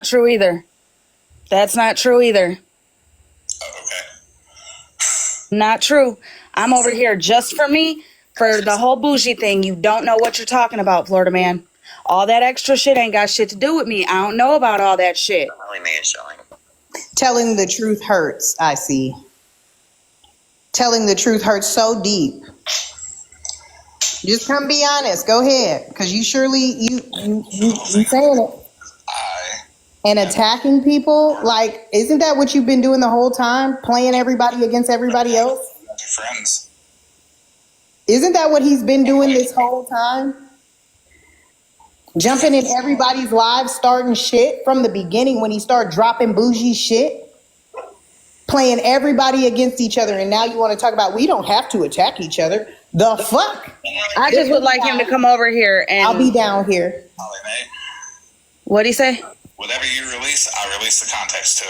True either. That's not true either. Oh, okay. Not true. I'm over here just for me, for the whole bougie thing. You don't know what you're talking about, Florida man. All that extra shit ain't got shit to do with me. I don't know about all that shit. Telling the truth hurts, I see. Telling the truth hurts so deep. Just come be honest. Go ahead. Because you surely, you saying it. And attacking people, like, isn't that what you've been doing the whole time? Playing everybody against everybody else? Friends. Isn't that what he's been doing this whole time? Jumping in everybody's lives, starting shit from the beginning when he started dropping bougie shit. Playing everybody against each other, and now you want to talk about we don't have to attack each other. The fuck? I just would like him to come over here and I'll be down here. What'd he say? Whatever you release, I release the context to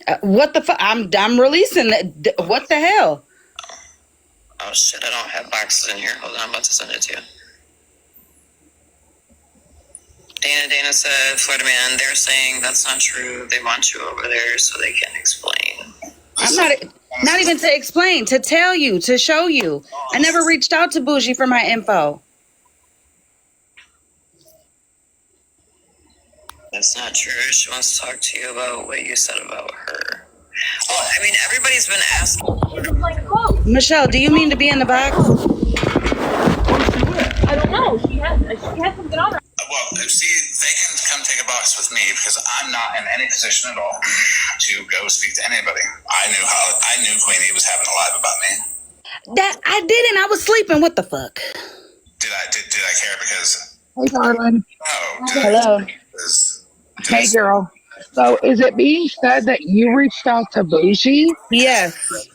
it. What the fuck? I'm releasing it. What the hell? Oh shit, I don't have boxes in here. Hold on, I'm about to send it to you. Dana said, Florida man, they're saying that's not true. They want you over there so they can explain. I'm not even to explain, to tell you, to show you. I never reached out to Bougie for my info. That's not true. She wants to talk to you about what you said about her. Well, I mean, everybody's been asking. Michelle, do you mean to be in the box? I don't know. She has something on her. Well, see, they can come take a box with me because I'm not in any position at all to go speak to anybody. I knew Queenie was having a live about me. That I didn't. I was sleeping. What the fuck? Did I care because? Hey, darling. No. Hello. Hey, girl. So, is it being said that you reached out to Bougie? Yes. Live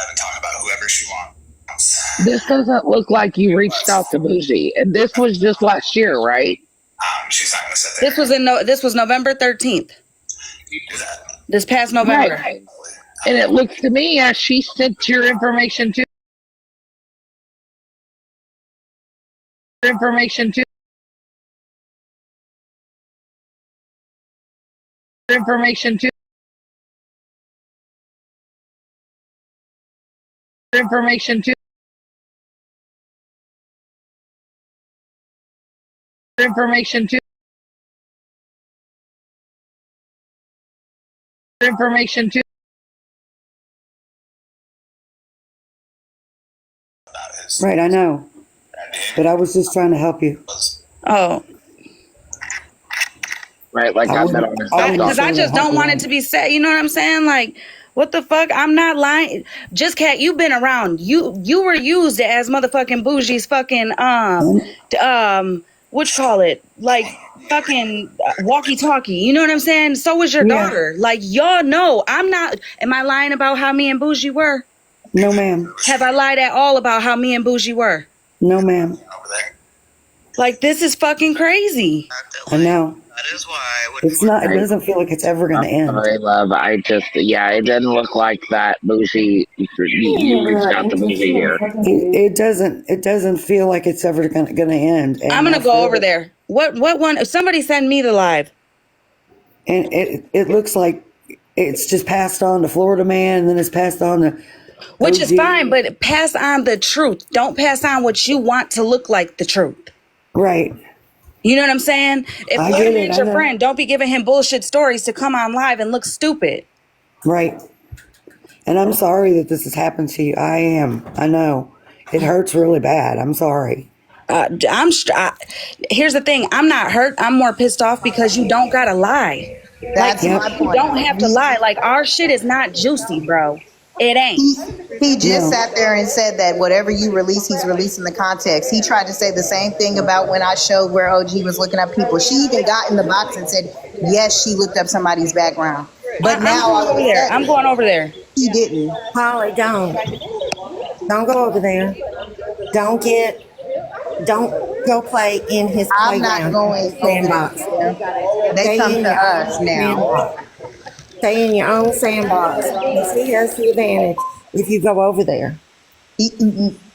and talk about whoever she wants. This doesn't look like you reached out to Bougie, and this was just last year, right? She's not going to sit there. This was November 13th. You do that. This past November. Right. And it looks to me as she sent your information to. Information to. Information to. Information to. Information to. Information to. Right, I know. But I was just trying to help you. Oh. Right, like I said on this. Because I just don't want it to be said. You know what I'm saying? Like, what the fuck? I'm not lying. Just Cat, you've been around. You were used as motherfucking Bougie's fucking what you call it? Like fucking walkie-talkie. You know what I'm saying? So was your daughter. Like, y'all know. I'm not. Am I lying about how me and Bougie were? No, ma'am. Have I lied at all about how me and Bougie were? No, ma'am. Like, this is fucking crazy. I know. That is why I would. It's not. It doesn't feel like it's ever going to end. Sorry, love. It didn't look like that. Bougie, you reached out to Bougie here. It doesn't. It doesn't feel like it's ever going to end. And I'm gonna go over there. What one? Somebody send me the live. And it looks like it's just passed on to Florida man, and then it's passed on to. Which is OG. fine, but pass on the truth. Don't pass on what you want to look like the truth. Right. You know what I'm saying? If I get it, Florida is your friend, don't be giving him bullshit stories to come on live and look stupid. Right. And I'm sorry that this has happened to you. I am. I know. It hurts really bad. I'm sorry. Here's the thing. I'm not hurt. I'm more pissed off because you don't gotta lie. That's like, my you point. don't have to lie. Like, our shit is not juicy, bro. It ain't. He just sat there and said that whatever you release, he's releasing the context. He tried to say the same thing about when I showed where OG was looking up people. She even got in the box and said, yes, she looked up somebody's background. But I'm going over there. He didn't. Holly, don't go over there. Don't go play in his I'm playground. not going sandbox. They come to us now. Stay in your own sandbox. He has the advantage if you go over there.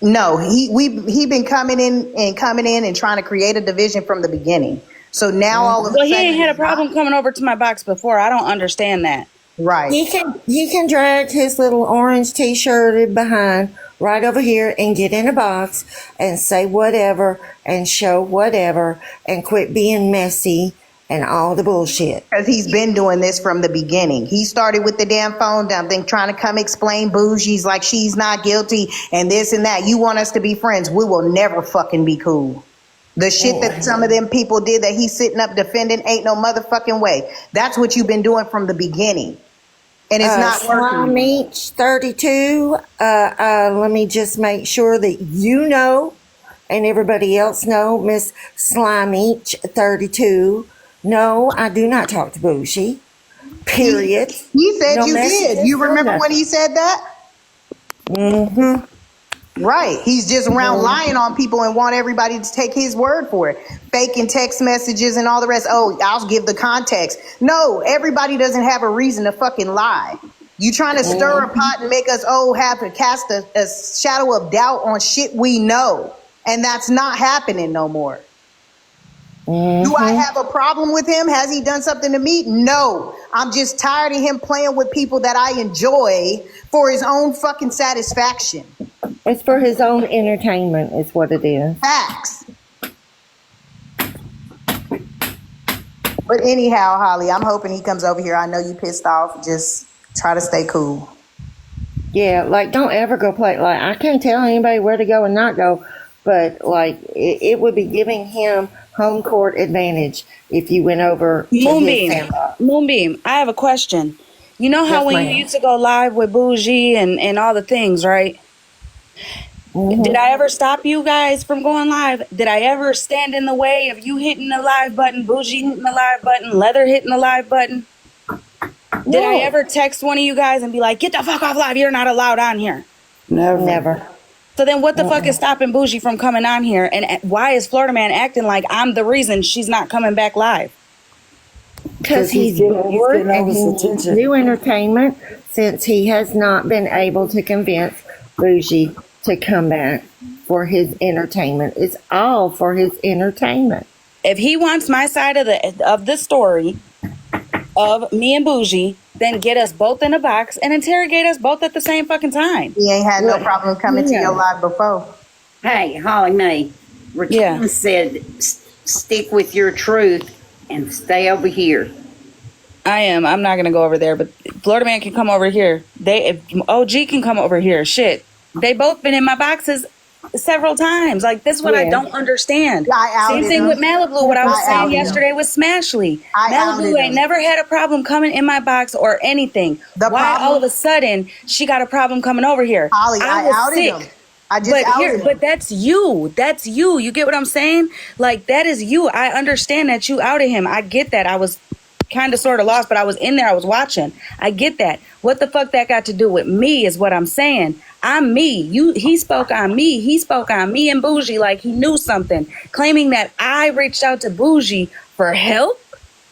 No, he been coming in and trying to create a division from the beginning. So now all of a Well, he sudden, ain't had a problem coming over to my box before. I don't understand that. right? He can drag his little orange t-shirt behind right over here and get in a box and say whatever and show whatever and quit being messy and all the bullshit. Because he's been doing this from the beginning. He started with the damn phone dump thing, trying to come explain Bougie's like she's not guilty and this and that. You want us to be friends? We will never fucking be cool. The shit that some of them people did that he's sitting up defending ain't no motherfucking way. That's what you've been doing from the beginning. And it's not working. Slimeach 32. Let me just make sure that you know and everybody else know, Miss Slimeach 32. No, I do not talk to Bougie. Period. He said No you messages, did. You no remember when nothing. he said that? Mm-hmm. Right. He's just around lying on people and want everybody to take his word for it. Faking text messages and all the rest. Oh, I'll give the context. No, everybody doesn't have a reason to fucking lie. You trying to stir a pot and make us have to cast a shadow of doubt on shit we know. And that's not happening no more. Do I have a problem with him? Has he done something to me? No. I'm just tired of him playing with people that I enjoy for his own fucking satisfaction. It's for his own entertainment, is what it is. Facts. But anyhow, Holly, I'm hoping he comes over here. I know you pissed off. Just try to stay cool. Yeah, like don't ever go play. Like I can't tell anybody where to go and not go, but like it would be giving him home court advantage if you went over to his Moonbeam, sandbox. Moonbeam, I have a question. You know how Yes, when ma'am. you used to go live with Bougie and all the things, right? Did I ever stop you guys from going live? Did I ever stand in the way of you hitting the live button, Bougie hitting the live button, Leather hitting the live button? Did I ever text one of you guys and be like, get the fuck off live, you're not allowed on here? Never. Never. So then what the fuck is stopping Bougie from coming on here? And why is Florida Man acting like I'm the reason she's not coming back live? Because he's getting bored all and this he needs attention. new entertainment since he has not been able to convince Bougie to come back for his entertainment. It's all for his entertainment. If he wants my side of the story of me and Bougie, then get us both in a box and interrogate us both at the same fucking time. He ain't had no problem coming to your live before. Hey, Holly Mae, Yeah. Rakim said, stick with your truth and stay over here. I am. I'm not gonna go over there, but Florida Man can come over here. If OG can come over here. Shit, they both been in my boxes several times. Like this is what I Yeah. don't understand. I outed Same thing him. with Malibu. What I was I saying outed him. yesterday with Smashly. I outed Malibu ain't him. never had a problem coming in my box or anything. The Why problem- all of a sudden she got a problem coming over here? Holly, I was outed sick. him. I just But outed him. but that's you. That's you. You get what I'm saying? Like that is you. I understand that you outed him. I get that. I was kind of sort of lost, but I was in there. I was watching. I get that. What the fuck that got to do with me is what I'm saying. I'm me. He spoke on me. He spoke on me and Bougie like he knew something, claiming that I reached out to Bougie for help.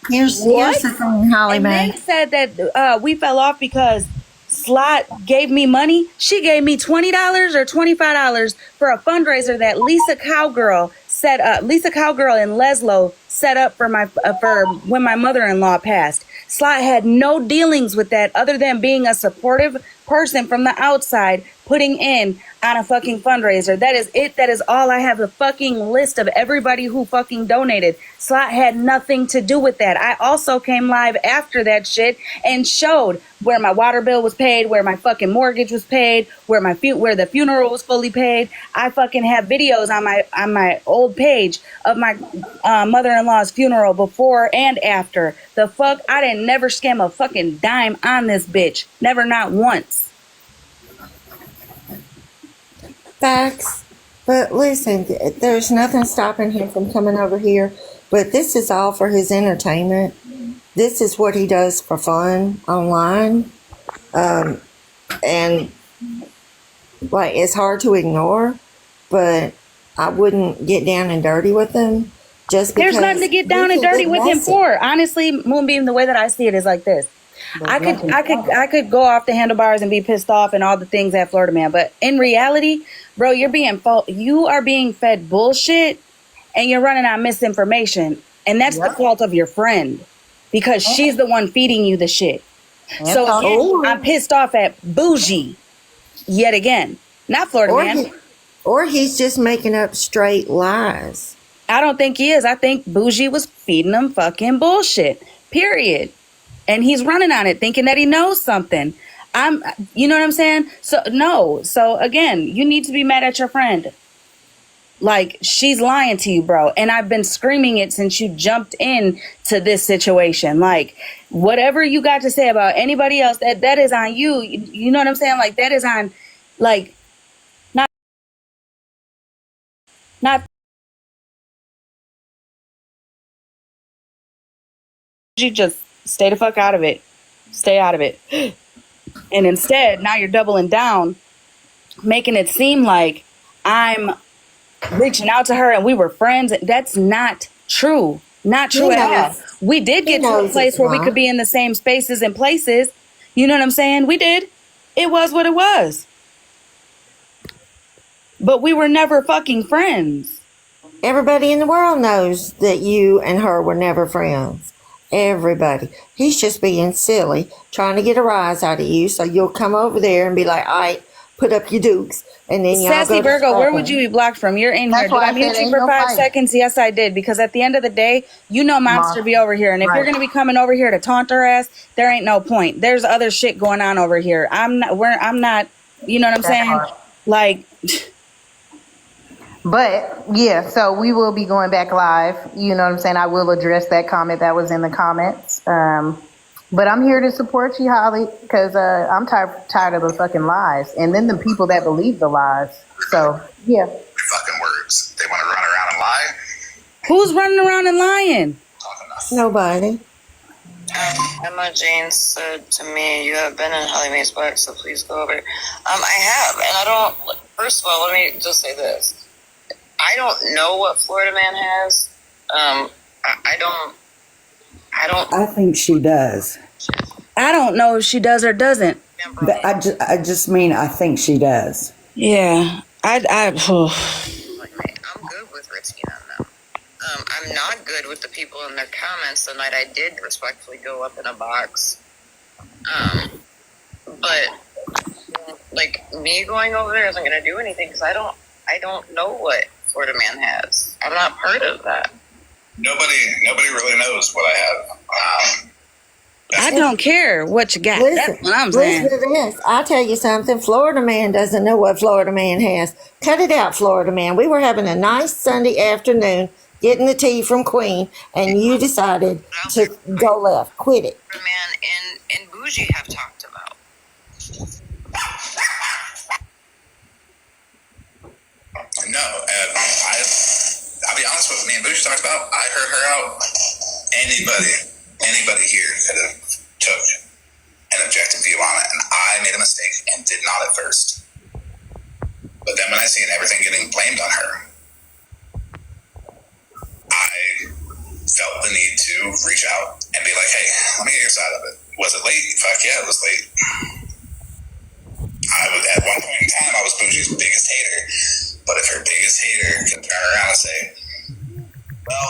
Here's What? the thing, Holly And Mae. they said that we fell off because Slot gave me money. She gave me $20 or $25 for a fundraiser that Lisa Cowgirl set up. Lisa Cowgirl in Leslo set up for my for when my mother-in-law passed. Slot had no dealings with that other than being a supportive person from the outside putting in on a fucking fundraiser. That is it. That is all I have. The fucking list of everybody who fucking donated. Slot had nothing to do with that. I also came live after that shit and showed where my water bill was paid, where my fucking mortgage was paid, where where the funeral was fully paid. I fucking have videos on my old page of my mother-in-law's funeral before and after. The fuck, I didn't never scam a fucking dime on this bitch. Never, not once. Facts. But listen, there's nothing stopping him from coming over here. But this is all for his entertainment. This is what he does for fun online. And like it's hard to ignore, but I wouldn't get down and dirty with him just because There's nothing to get down and dirty with him for. Honestly, Moonbeam, the way that I see it is like this. I could go off the handlebars and be pissed off and all the things at Florida Man, but in reality, bro, you are being fed bullshit and you're running on misinformation. And that's the Yep. fault of your friend because she's the one feeding you the shit. And So talking- again, I'm pissed off at Bougie yet again. Not Florida Or Man. he's just making up straight lies. I don't think he is. I think Bougie was feeding him fucking bullshit. Period. And he's running on it thinking that he knows something. You know what I'm saying? So no. So again, you need to be mad at your friend. Like, she's lying to you, bro. And I've been screaming it since you jumped in to this situation. Like, whatever you got to say about anybody else, that is on you. You know what I'm saying? Like, that is on, like, not you just stay the fuck out of it. Stay out of it. And instead, now you're doubling down, making it seem like I'm reaching out to her and we were friends. That's not true. Not true at all. We did get to a place where we could be in the same spaces and places. You know what I'm saying? We did. It was what it was. But we were never fucking friends. Everybody in the world knows that you and her were never friends. Everybody. He's just being silly, trying to get a rise out of you, so you'll come over there and be like, all right, put up your dukes. And then y'all Sassy go to Virgo, where would scrapping. you be blocked from? You're in That's here. Did why I I mute said you ain't for no 5 fight. seconds? Yes, I did. Because at the end of the day, you know Monster be over here. And if you're Right. going to be coming over here to taunt her ass, there ain't no point. There's other shit going on over here. I'm not, you know what I'm That saying? part. Like, But yeah, so we will be going back live. You know what I'm saying? I will address that comment that was in the comments. But I'm here to support you, Holly, because I'm tired of the fucking lies, and then the people that believe the lies. So yeah, Fucking words. They want to run around and lie. who's running around and lying? Talk enough. Nobody. Emma Jane said to me, "You have been in Holly Mae's book, so please go over." I have, and I don't. First of all, let me just say this: I don't know what Florida Man has. I don't. I think she does. I don't know if she does or doesn't. But I just mean I think she does. Yeah. I'm good with risking on them. I'm not good with the people in their comments. The night I did respectfully go up in a box. But like me going over there isn't going to do anything because I don't know what Florida Man has. I'm not part of that. Nobody really knows what I have. I don't care what you got. That's what I'm saying. Listen to this. I'll tell you something. Florida Man doesn't know what Florida Man has. Cut it out, Florida Man. We were having a nice Sunday afternoon getting the tea from Queen, and you decided to go left. Quit it. Florida Man and Bougie have talked about. No, I'll be honest with me and Bougie talked about. I heard her out. Anybody here could have took an objective view on it, and I made a mistake and did not at first. But then when I seen everything getting blamed on her, I felt the need to reach out and be like, "Hey, let me get your side of it. Was it late? Fuck yeah, it was late." At one point in time, I was Bougie's biggest hater. But if her biggest hater can turn around and say, "Well,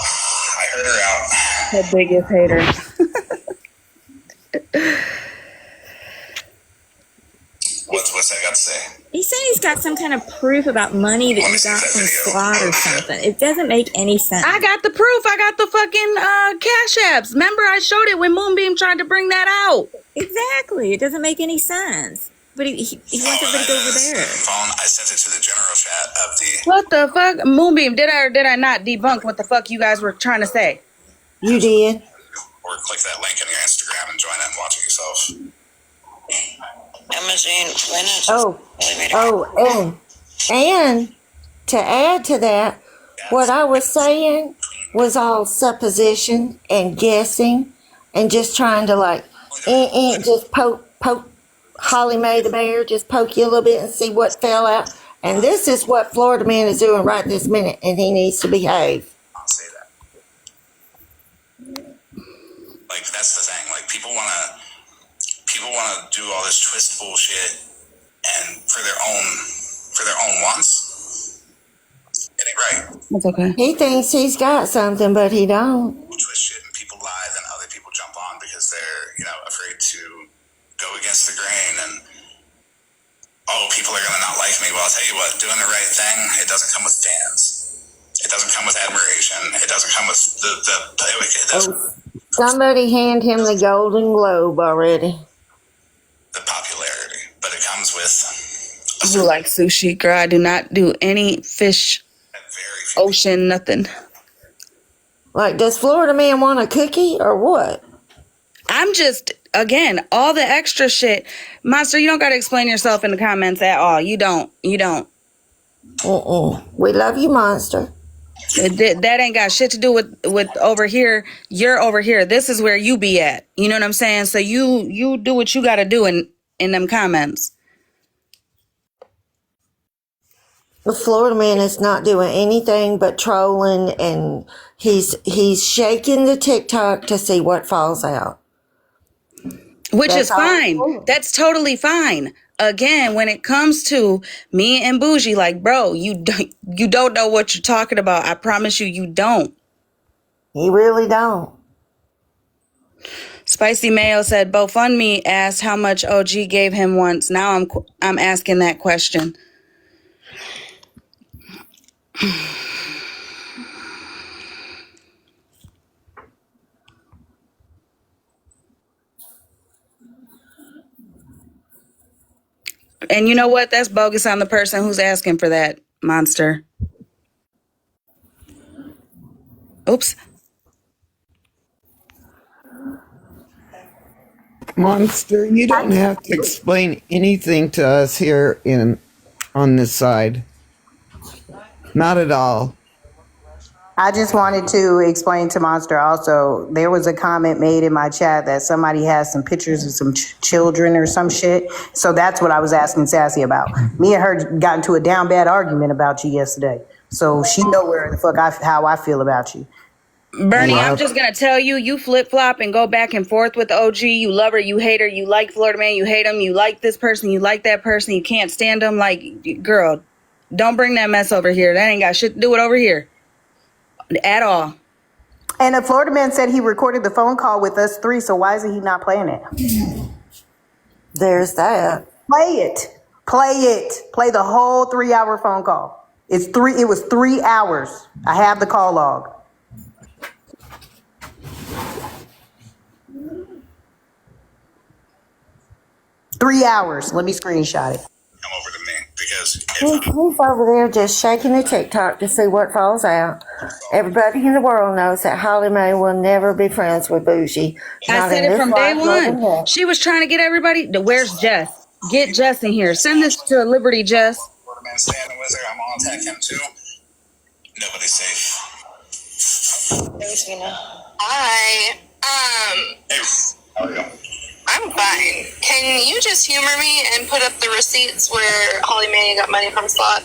I heard her out." The biggest hater. What's that got to say? He's saying he's got some kind of proof about money that you got from SWAT or something. It doesn't make any sense. I got the proof. I got the fucking cash apps. Remember, I showed it when Moonbeam tried to bring that out. Exactly. It doesn't make any sense. But he wants everybody to go over there. Phone. I sent it to the general chat of the. What the fuck? Moonbeam, did I or did I not debunk what the fuck you guys were trying to say? You did. Or click that link in your Instagram and join it and watch it yourself. Emma Jane, why not just And to add to that, what I was saying was all supposition and guessing and just trying to just poke Holly Mae the bear, just poke you a little bit and see what fell out. And this is what Florida Man is doing right this minute, and he needs to behave. I'll say that. Like, that's the thing. Like, people want to do all this twist bullshit and for their own wants. It ain't right. That's okay. He thinks he's got something, but he don't. they're afraid to go against the grain and people are gonna not like me. Well, I'll tell you what, doing the right thing, it doesn't come with fans. It doesn't come with admiration. It doesn't come with Somebody hand him the Golden Globe already. the popularity, but it comes with You like sushi, girl? I do not do any fish, ocean, nothing. Like, does Florida Man want a cookie or what? I'm just, again, all the extra shit. Monster, you don't got to explain yourself in the comments at all. You don't. We love you, Monster. That ain't got shit to do with over here. You're over here. This is where you be at. You know what I'm saying? So you do what you got to do in them comments. The Florida Man is not doing anything but trolling, and he's shaking the TikTok to see what falls out. Which That's is fine. That's totally fine. Again, when it comes to me and Bougie, like, bro, you don't know what you're talking about. I promise you don't. He really don't. Spicy Mayo said, BoFundMe asked how much OG gave him once. Now I'm asking that question. And you know what? That's bogus on the person who's asking for that, Monster. Oops. Monster, you don't have to explain anything to us here on this side. Not at all. I just wanted to explain to Monster also, there was a comment made in my chat that somebody has some pictures of some children or some shit. So that's what I was asking Sassy about. Me and her got into a down bad argument about you yesterday. So she know where the fuck how I feel about you. Bernie, I'm just going to tell you, you flip-flop and go back and forth with OG. You love her, you hate her, you like Florida Man, you hate him, you like this person, you like that person, you can't stand them. Like, girl, don't bring that mess over here. That ain't got shit to do with over here. At all. And the Florida Man said he recorded the phone call with us three, so why is he not playing it? There's that. Play it. Play the whole 3-hour phone call. It was 3 hours. I have the call log. Three hours. Let me screenshot it. come over to me because He's over there just shaking the TikTok to see what falls out. Everybody in the world knows that Holly Mae will never be friends with Bougie. I said it from day one. She was trying to get everybody to, where's Jess? Get Jess in here. Send this to Liberty, Jess. Florida Man standing with her. I'm gonna attack him too. Nobody's safe. Hi. Hey, how are you? I'm fine. Can you just humor me and put up the receipts where Holly Mae got money from Slot?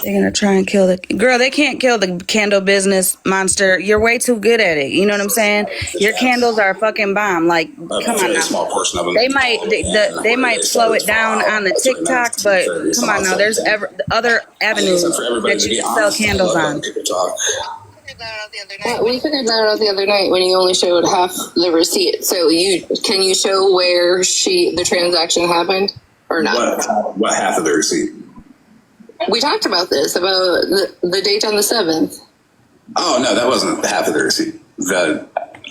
They're gonna try and kill the girl. They can't kill the candle business, Monster. You're way too good at it. You know what I'm saying? Your candles are a fucking bomb. Like, come on now. Portion of them They might slow it down on the TikTok, but come on now. There's other avenues that you can sell candles on. We figured that out the other night when you only showed half the receipt. So can you show where the transaction happened or not? What half of the receipt? We talked about this, about the date on the 7th. Oh no, that wasn't half of the receipt.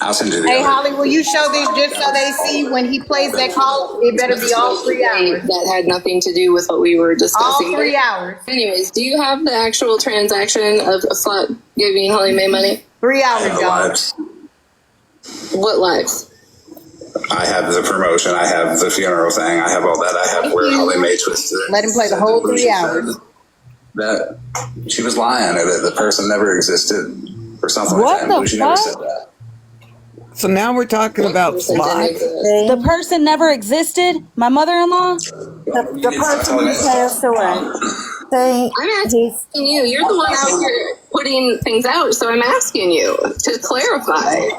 I'll send you the Hey, other. Holly, will you show this just so they see when he plays that call? It better be all 3 hours. That had nothing to do with what we were discussing. All 3 hours. Anyways, do you have the actual transaction of Slot giving Holly Mae money? 3 hours, I have y'all. lives. What lives? I have the promotion. I have the funeral thing. I have all that. I have where Holly Mae twisted it. Let him play the whole 3 hours. That she was lying. That the person never existed or something What like that. the She never fuck? said that. So now we're talking about Slot. The person never existed. My mother-in-law. The person who passed away. I'm asking you. You're the one out here putting things out, so I'm asking you to clarify.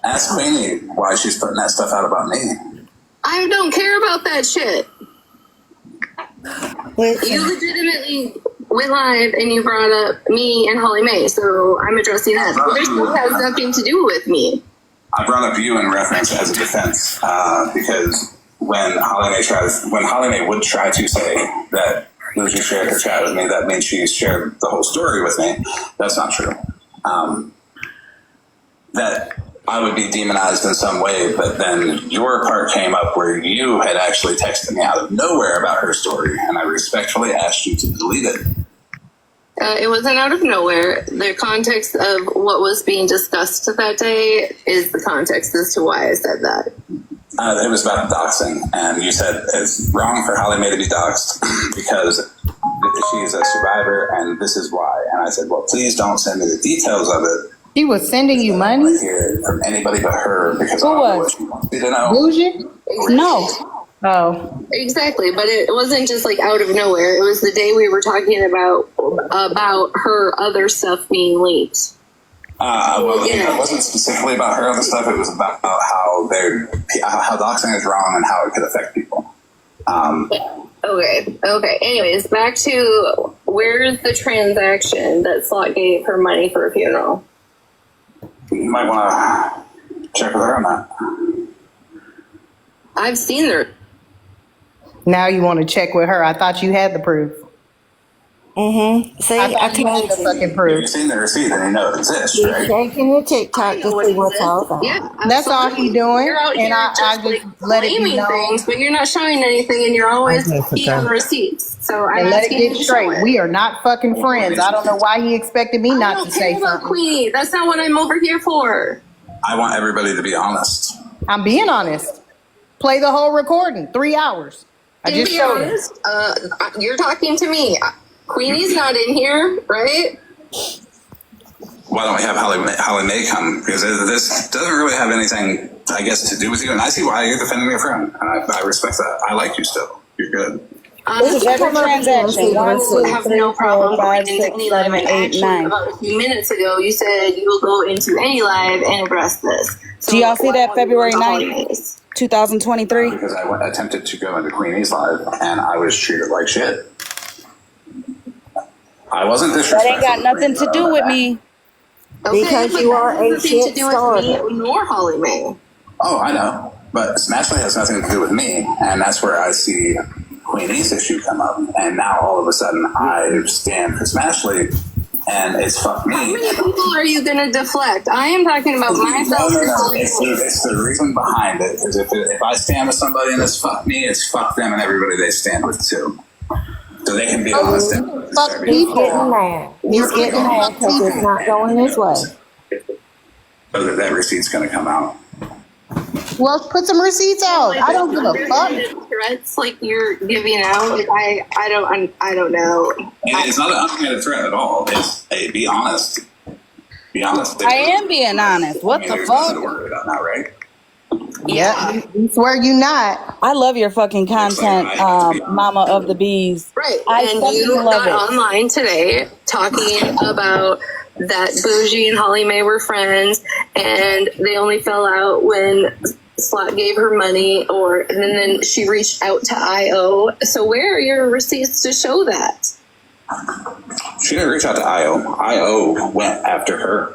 Ask Queenie why she's putting that stuff out about me. I don't care about that shit. Listen, You legitimately went live and you brought up me and Holly Mae, so I'm addressing that. This has nothing to do with me. I brought up you in reference as a defense because when Holly Mae would try to say that Lucy shared her chat with me, that means she shared the whole story with me. That's not true. That I would be demonized in some way, but then your part came up where you had actually texted me out of nowhere about her story, and I respectfully asked you to delete it. It wasn't out of nowhere. The context of what was being discussed that day is the context as to why I said that. It was about doxing, and you said it's wrong for Holly Mae to be doxed because she's a survivor, and this is why. And I said, well, please don't send me the details of it. She was sending you I money? don't hear it from anybody but her because I don't know what she wants me to know. Bougie? No. Oh. Exactly, but it wasn't just like out of nowhere. It was the day we were talking about her other stuff being leaked. Well, it wasn't specifically about her other stuff. It was about how doxing is wrong and how it could affect people. Okay. Anyways, back to where's the transaction that Slot gave her money for a funeral? You might want to check with her on that. I've seen her. Now you want to check with her. I thought you had the proof. See, I I thought you had told the you. fucking If proof. you've seen the receipt, then you know it exists, He's right? taking your TikTok to see what's all about. Yeah, That's all absolutely. he doing, You're out and here I just just like let it be claiming known. things, but you're not showing anything, and you're always on receipts. So I'm And let it asking you get to straight. show it. We are not fucking friends. I don't know why he expected me I not don't to say care about something. Queenie. That's not what I'm over here for. I want everybody to be honest. I'm being honest. Play the whole recording. 3 hours. I To just be showed it. honest, you're talking to me. Queenie's not in here, right? Why don't we have Holly Mae come? Because this doesn't really have anything, I guess, to do with you. And I see why you're defending your friend. And I respect that. I like you still. You're good. This is every transaction. I 1, 2, have 3, no 4, problem 5, going into 6, any live. 7, 8, Actually, 9. about a few minutes ago, you said you will go into any live and address this. So Do y'all see that why February are you 9th, holidays? 2023? Because I attempted to go into Queenie's live and I was treated like shit. I wasn't That disrespectful. ain't got nothing to do with me. Because but you that are has a nothing shit to do with starter. me nor Holly Mae. Oh, I know. But Smashley has nothing to do with me. And that's where I see Queenie's issue come up. And now all of a sudden I stand for Smashley and it's fuck me. How many people are you going to deflect? I am talking about myself. No. It's the reason behind it. Because if I stand with somebody and it's fuck me, it's fuck them and everybody they stand with too. So they can be honest. And Fuck He's people. getting mad. He's getting mad because it's not going his way. so that receipt's going to come out. Well, put some receipts out. I don't give a fuck. Threats like you're giving out. Like, I don't know. It's not an unfair threat at all. It's, hey, be honest. Be honest. I am being honest. What the there's nothing to fuck? worry about now, right? Yeah. You swear you not. I love your fucking content, Mama of the Bees. Right. I and fucking you love got it. online today talking about that Bougie and Holly Mae were friends and they only fell out when Slot gave her money and then she reached out to IO. So where are your receipts to show that? She didn't reach out to IO. IO went after her.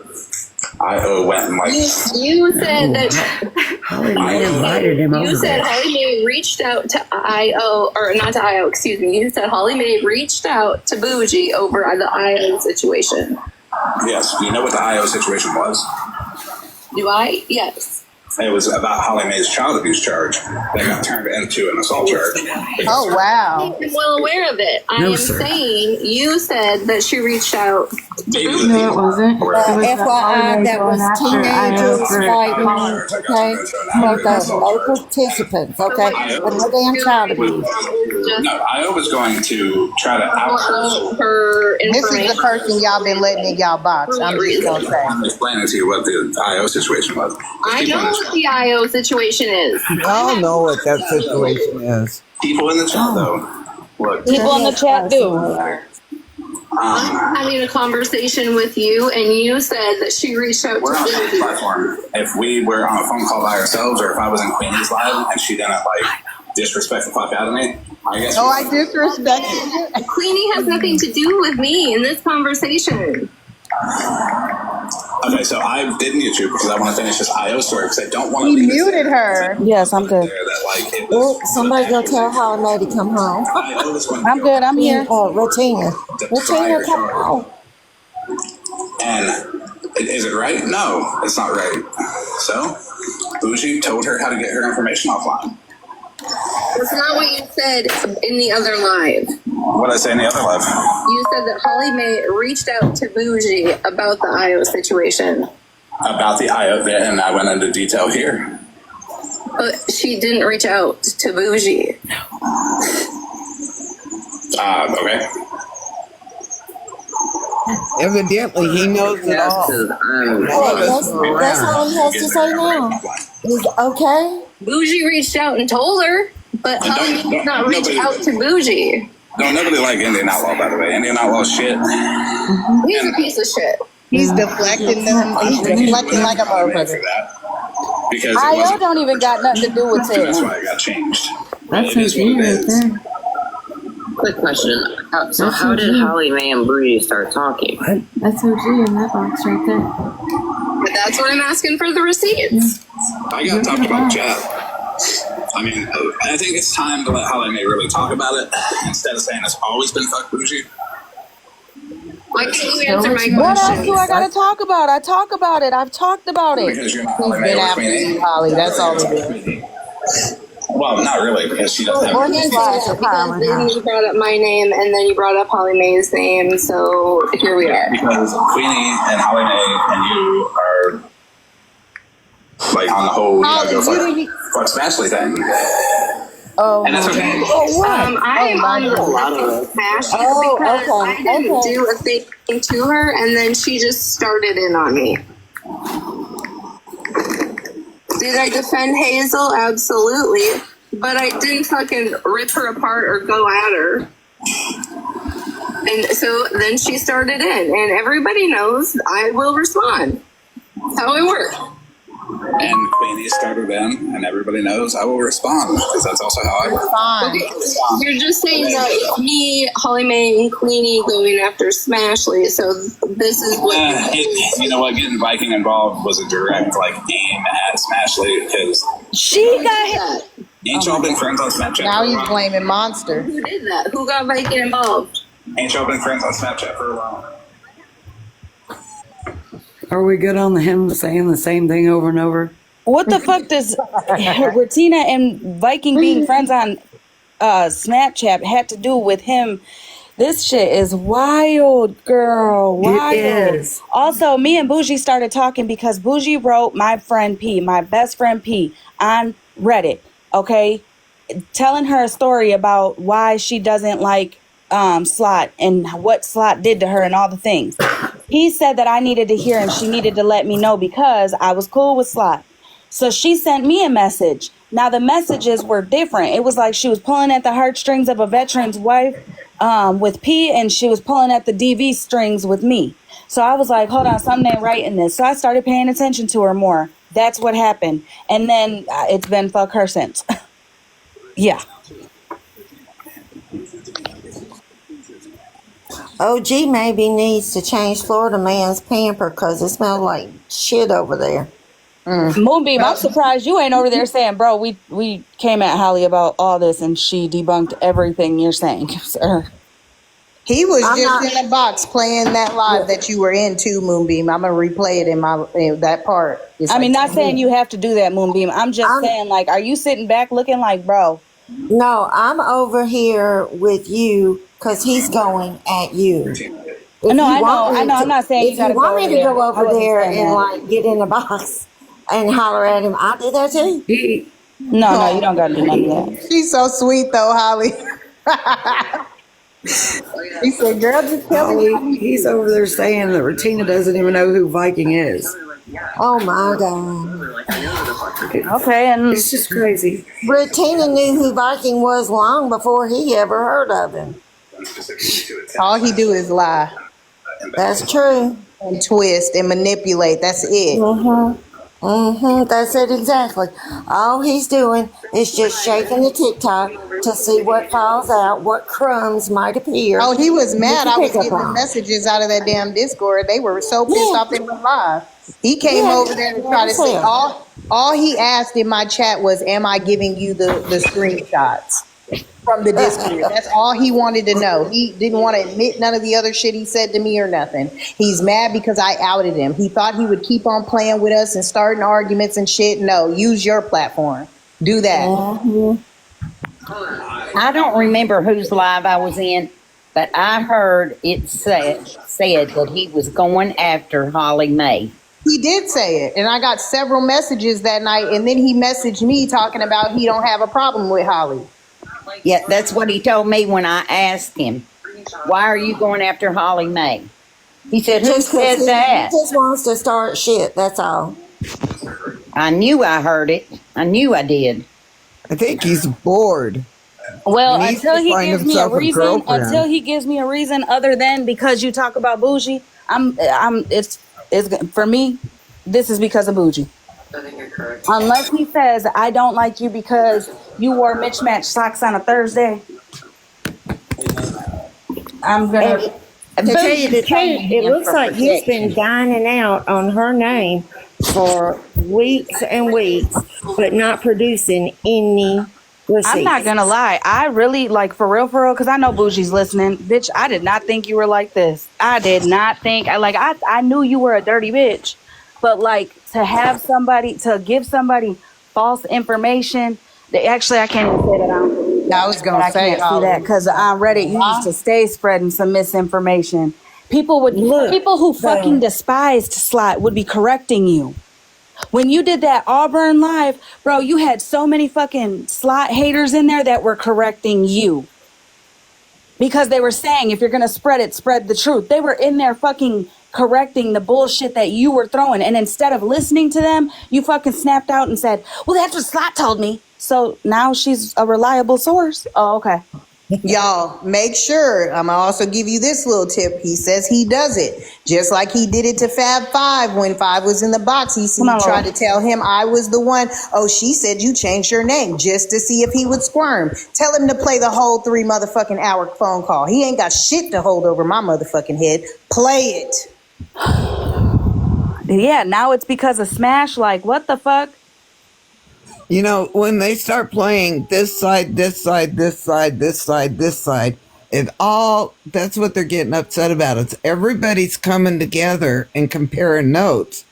IO went and like. You said that Holly Mae invited him you over said there. Holly Mae reached out to IO, or not to IO, excuse me. You said Holly Mae reached out to Bougie over the IO situation. Yes. You know what the IO situation was? Do I? Yes. It was about Holly Mae's child abuse charge that got turned into an assault charge. Oh, wow. I'm well aware of it. I No, am sir. saying you said that she reached out. Maybe the No, it people wasn't. were- FYI, that was teenagers fighting, okay? For the local participants, okay? But no damn child abuse. No, IO was going to try to out her. Her This is information. the person y'all been letting in y'all box. I'm just gonna say. I'm explaining to you what the IO situation was. I know what the IO situation is. Y'all know what that situation is. People in the chat, though. Look, People in the chat do. I'm having a conversation with you, and you said that she reached out we're on the to same you. platform. If we were on a phone call by ourselves, or if I was in Queenie's live and she didn't like disrespect the fuck out of me, I guess. Oh, I disrespect you. Queenie has nothing to do with me in this conversation. Okay, so I did mute you because I want to finish this IO story because I don't want to He leave this muted her. Yes, I'm good. there that like it Oh, was somebody go tell Holly Mae to come home. IO was going to I'm go good. I'm here. Rotina. the Rotina, prior come charge. home. And is it right? No, it's not right. So Bougie told her how to get her information offline. That's not what you said in the other live. What did I say in the other live? You said that Holly Mae reached out to Bougie about the IO situation. About the IO, and I went into detail here. But she didn't reach out to Bougie. Okay. Evidently, he knows it all. That's all he has to say now. Is okay? Bougie reached out and told her, but Holly Mae did not reach out to Bougie. No, nobody like Indian Outlaw, by the way. Indian Outlaw shit. He's a piece of shit. He's deflecting them. He's deflecting like a motherfucker. Because IO don't even got nothing to do with that's it. why it got changed. That's It is what it is. Quick question. So how did Holly Mae and Bougie start talking? That's OG in that box right there. But that's what I'm asking for the receipts. I got talked about chat. I mean, I think it's time to let Holly Mae really talk about it instead of saying it's always been fuck Bougie. Why can't you answer my What else question? do I gotta talk about? I talk about it. I've talked about it. Because you're not He's Holly Mae been or after Queenie. you, Holly. That's all it is. Well, not really, because she doesn't have Or any his reason. lies are Because piling then high. you brought up my name, and then you brought up Holly Mae's name, so here we are. Because Queenie and Holly Mae and you are like on the whole you gotta go fuck Smashley thing. Oh, And that's okay. I am on the Smash because I didn't do a thing to her, and then she just started in on me. Did I defend Hazel? Absolutely. But I didn't fucking rip her apart or go at her. And so then she started in, and everybody knows I will respond. That's how I work. And Queenie started in, and everybody knows I will respond, because that's also how I work. Fine. Okay, you're just saying that it's me, Holly Mae, and Queenie going after Smashley, so this is what... You know what, getting Viking involved was a direct aim at Smashley, because she got hit. ain't y'all been friends on Snapchat Now for a he's while? blaming Monster. Who did that? Who got Viking involved? Ain't y'all been friends on Snapchat for a while? Are we good on him saying the same thing over and over? What the fuck does Retina and Viking being friends on Snapchat had to do with him? This shit is wild, girl. Wild. It is. Also, me and Bougie started talking because Bougie wrote my friend P, my best friend P, on Reddit, okay? Telling her a story about why she doesn't like Slot and what Slot did to her and all the things. He said that I needed to hear and she needed to let me know because I was cool with Slot. So she sent me a message. Now the messages were different. It was like she was pulling at the heartstrings of a veteran's wife with P, and she was pulling at the DV strings with me. So I was like, hold on, something ain't right in this. So I started paying attention to her more. That's what happened. And then it's been fuck her since. Yeah. OG maybe needs to change Florida man's pamper because it smells like shit over there. Moonbeam, I'm surprised you ain't over there saying, bro, we came at Holly about all this and she debunked everything you're saying, sir. He was I'm just not- in the box playing that live that you were in too, Moonbeam. I'm gonna replay it in that part. It's I mean, like not 10 saying minutes. you have to do that, Moonbeam. I'm just saying, like, are you sitting back looking like, bro? No, I'm over here with you because he's going at you. If No, you I want me know. I'm not saying you if gotta you want go me over to there. go I over wasn't there saying and that. like get in the box and holler at him, I'll do that too. No, you don't got to do none of that. She's so sweet though, Holly. He said, "Girl, just tell me." Holly, he's over there saying that Retina doesn't even know who Viking is. Oh my God. Okay, and It's just crazy. Retina knew who Viking was long before he ever heard of him. All he do is lie That's true. and twist and manipulate. That's it. That's it exactly. All he's doing is just shaking the TikTok to see what falls out, what crumbs might appear. Oh, he was You mad. can I was pick up getting the on. messages out of that damn Discord. They were so pissed Yeah, off they went live. He came yeah, over there to try to say all he asked in my chat was, "Am I giving you the screenshots from the Discord?" That's all he wanted to know. He didn't want to admit none of the other shit he said to me or nothing. He's mad because I outed him. He thought he would keep on playing with us and starting arguments and shit. No, use your platform. Do that. I don't remember whose live I was in, but I heard it said that he was going after Holly Mae. He did say it, and I got several messages that night, and then he messaged me talking about he don't have a problem with Holly. Yeah, that's what he told me when I asked him, "Why are you going after Holly Mae?" He said, "Who just 'cause said that?" he just wants to start shit. That's all. I knew I heard it. I knew I did. I think he's bored. Well, He needs until to he find gives me a himself a reason, other than because you talk about bougie, it's for me. This is because of bougie. I think you're correct. Unless he says I don't like you because you wore mismatched socks on a Thursday, I'm gonna. To tell you the truth, it looks like he's been dining out on her name for weeks and weeks, but not producing any receipts. I'm not gonna lie. I really like for real, because I know Bougie's listening. Bitch, I did not think you were like this. I did not think. I knew you were a dirty bitch, but like to have somebody to give somebody false information. Actually, I can't even say that. I was gonna I say can't see that because on Reddit you used to stay spreading some misinformation. People who fucking despised Slot would be correcting you. When you did that Auburn live, bro, you had so many fucking Slot haters in there that were correcting you. Because they were saying, if you're going to spread it, spread the truth. They were in there fucking correcting the bullshit that you were throwing. And instead of listening to them, you fucking snapped out and said, well, that's what Slot told me. So now she's a reliable source. Oh, okay. Y'all, make sure, I'm gonna also give you this little tip. He says he does it just like he did it to Fab Five when Five was in the box. He tried to tell him I was the one. Oh, she said you changed your name just to see if he would squirm. Tell him to play the whole 3 motherfucking hour phone call. He ain't got shit to hold over my motherfucking head. Play it. Yeah, now it's because of Smash. Like, what the fuck? You know, when they start playing this side, this side, this side, this side, this side, that's what they're getting upset about. It's everybody's coming together and comparing notes.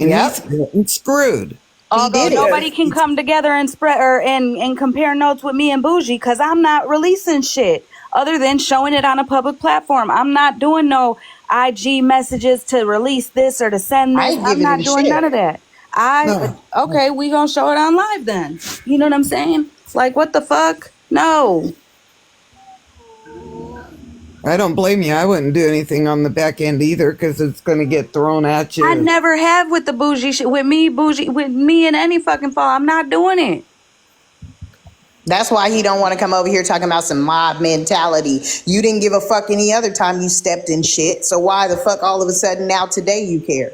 And he's getting screwed. Although nobody can come together and spread and compare notes with me and Bougie because I'm not releasing shit other than showing it on a public platform. I'm not doing no IG messages to release this or to send this. I'm not doing none of that. Okay, we gonna show it on live then. You know what I'm saying? Like, what the fuck? No. I don't blame you. I wouldn't do anything on the back end either because it's going to get thrown at you. I never have with the bougie shit. With me in any fucking fall. I'm not doing it. That's why he don't want to come over here talking about some mob mentality. You didn't give a fuck any other time you stepped in shit. So why the fuck all of a sudden now today you care?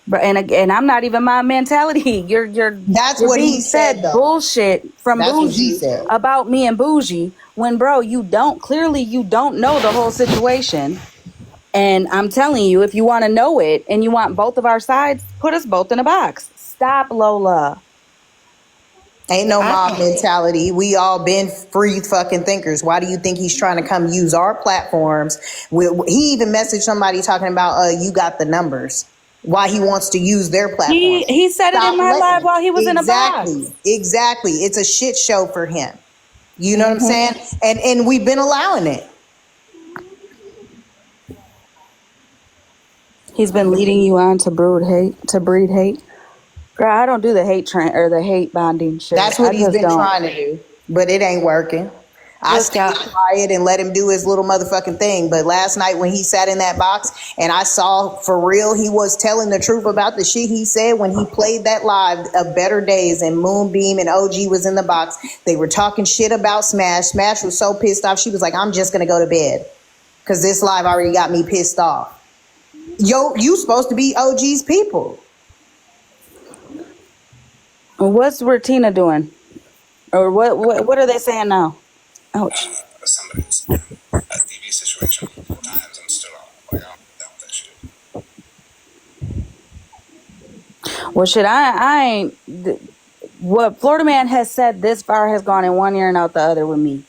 But and I'm not even my mentality. That's what he said though. Bullshit from Bougie about me and Bougie when bro you don't know the whole situation. And I'm telling you, if you want to know it and you want both of our sides, put us both in a box. Stop, Lola. Ain't no mob mentality. We all been free fucking thinkers. Why do you think he's trying to come use our platforms? He even messaged somebody talking about you got the numbers. Why he wants to use their platform. He said it in my live while he was in a box. Exactly. It's a shit show for him. You know what I'm saying? And we've been allowing it. He's been leading you on to breed hate. Girl, I don't do the hate trend or the hate bonding shit. That's what he's been trying to do, but it ain't working. I stayed quiet and let him do his little motherfucking thing. But last night when he sat in that box and I saw for real he was telling the truth about the shit he said when he played that live of Better Days and Moonbeam and OG was in the box. They were talking shit about Smash. Smash was so pissed off. She was like, I'm just going to go to bed because this live already got me pissed off. Yo, you supposed to be OG's people. What's Retina doing? Or what are they saying now? Ouch. somebody's a TV situation multiple times and stood on it. Like, I'm done with that shit. Well, shit, I ain't. What Florida Man has said this far has gone in one ear and out the other with me.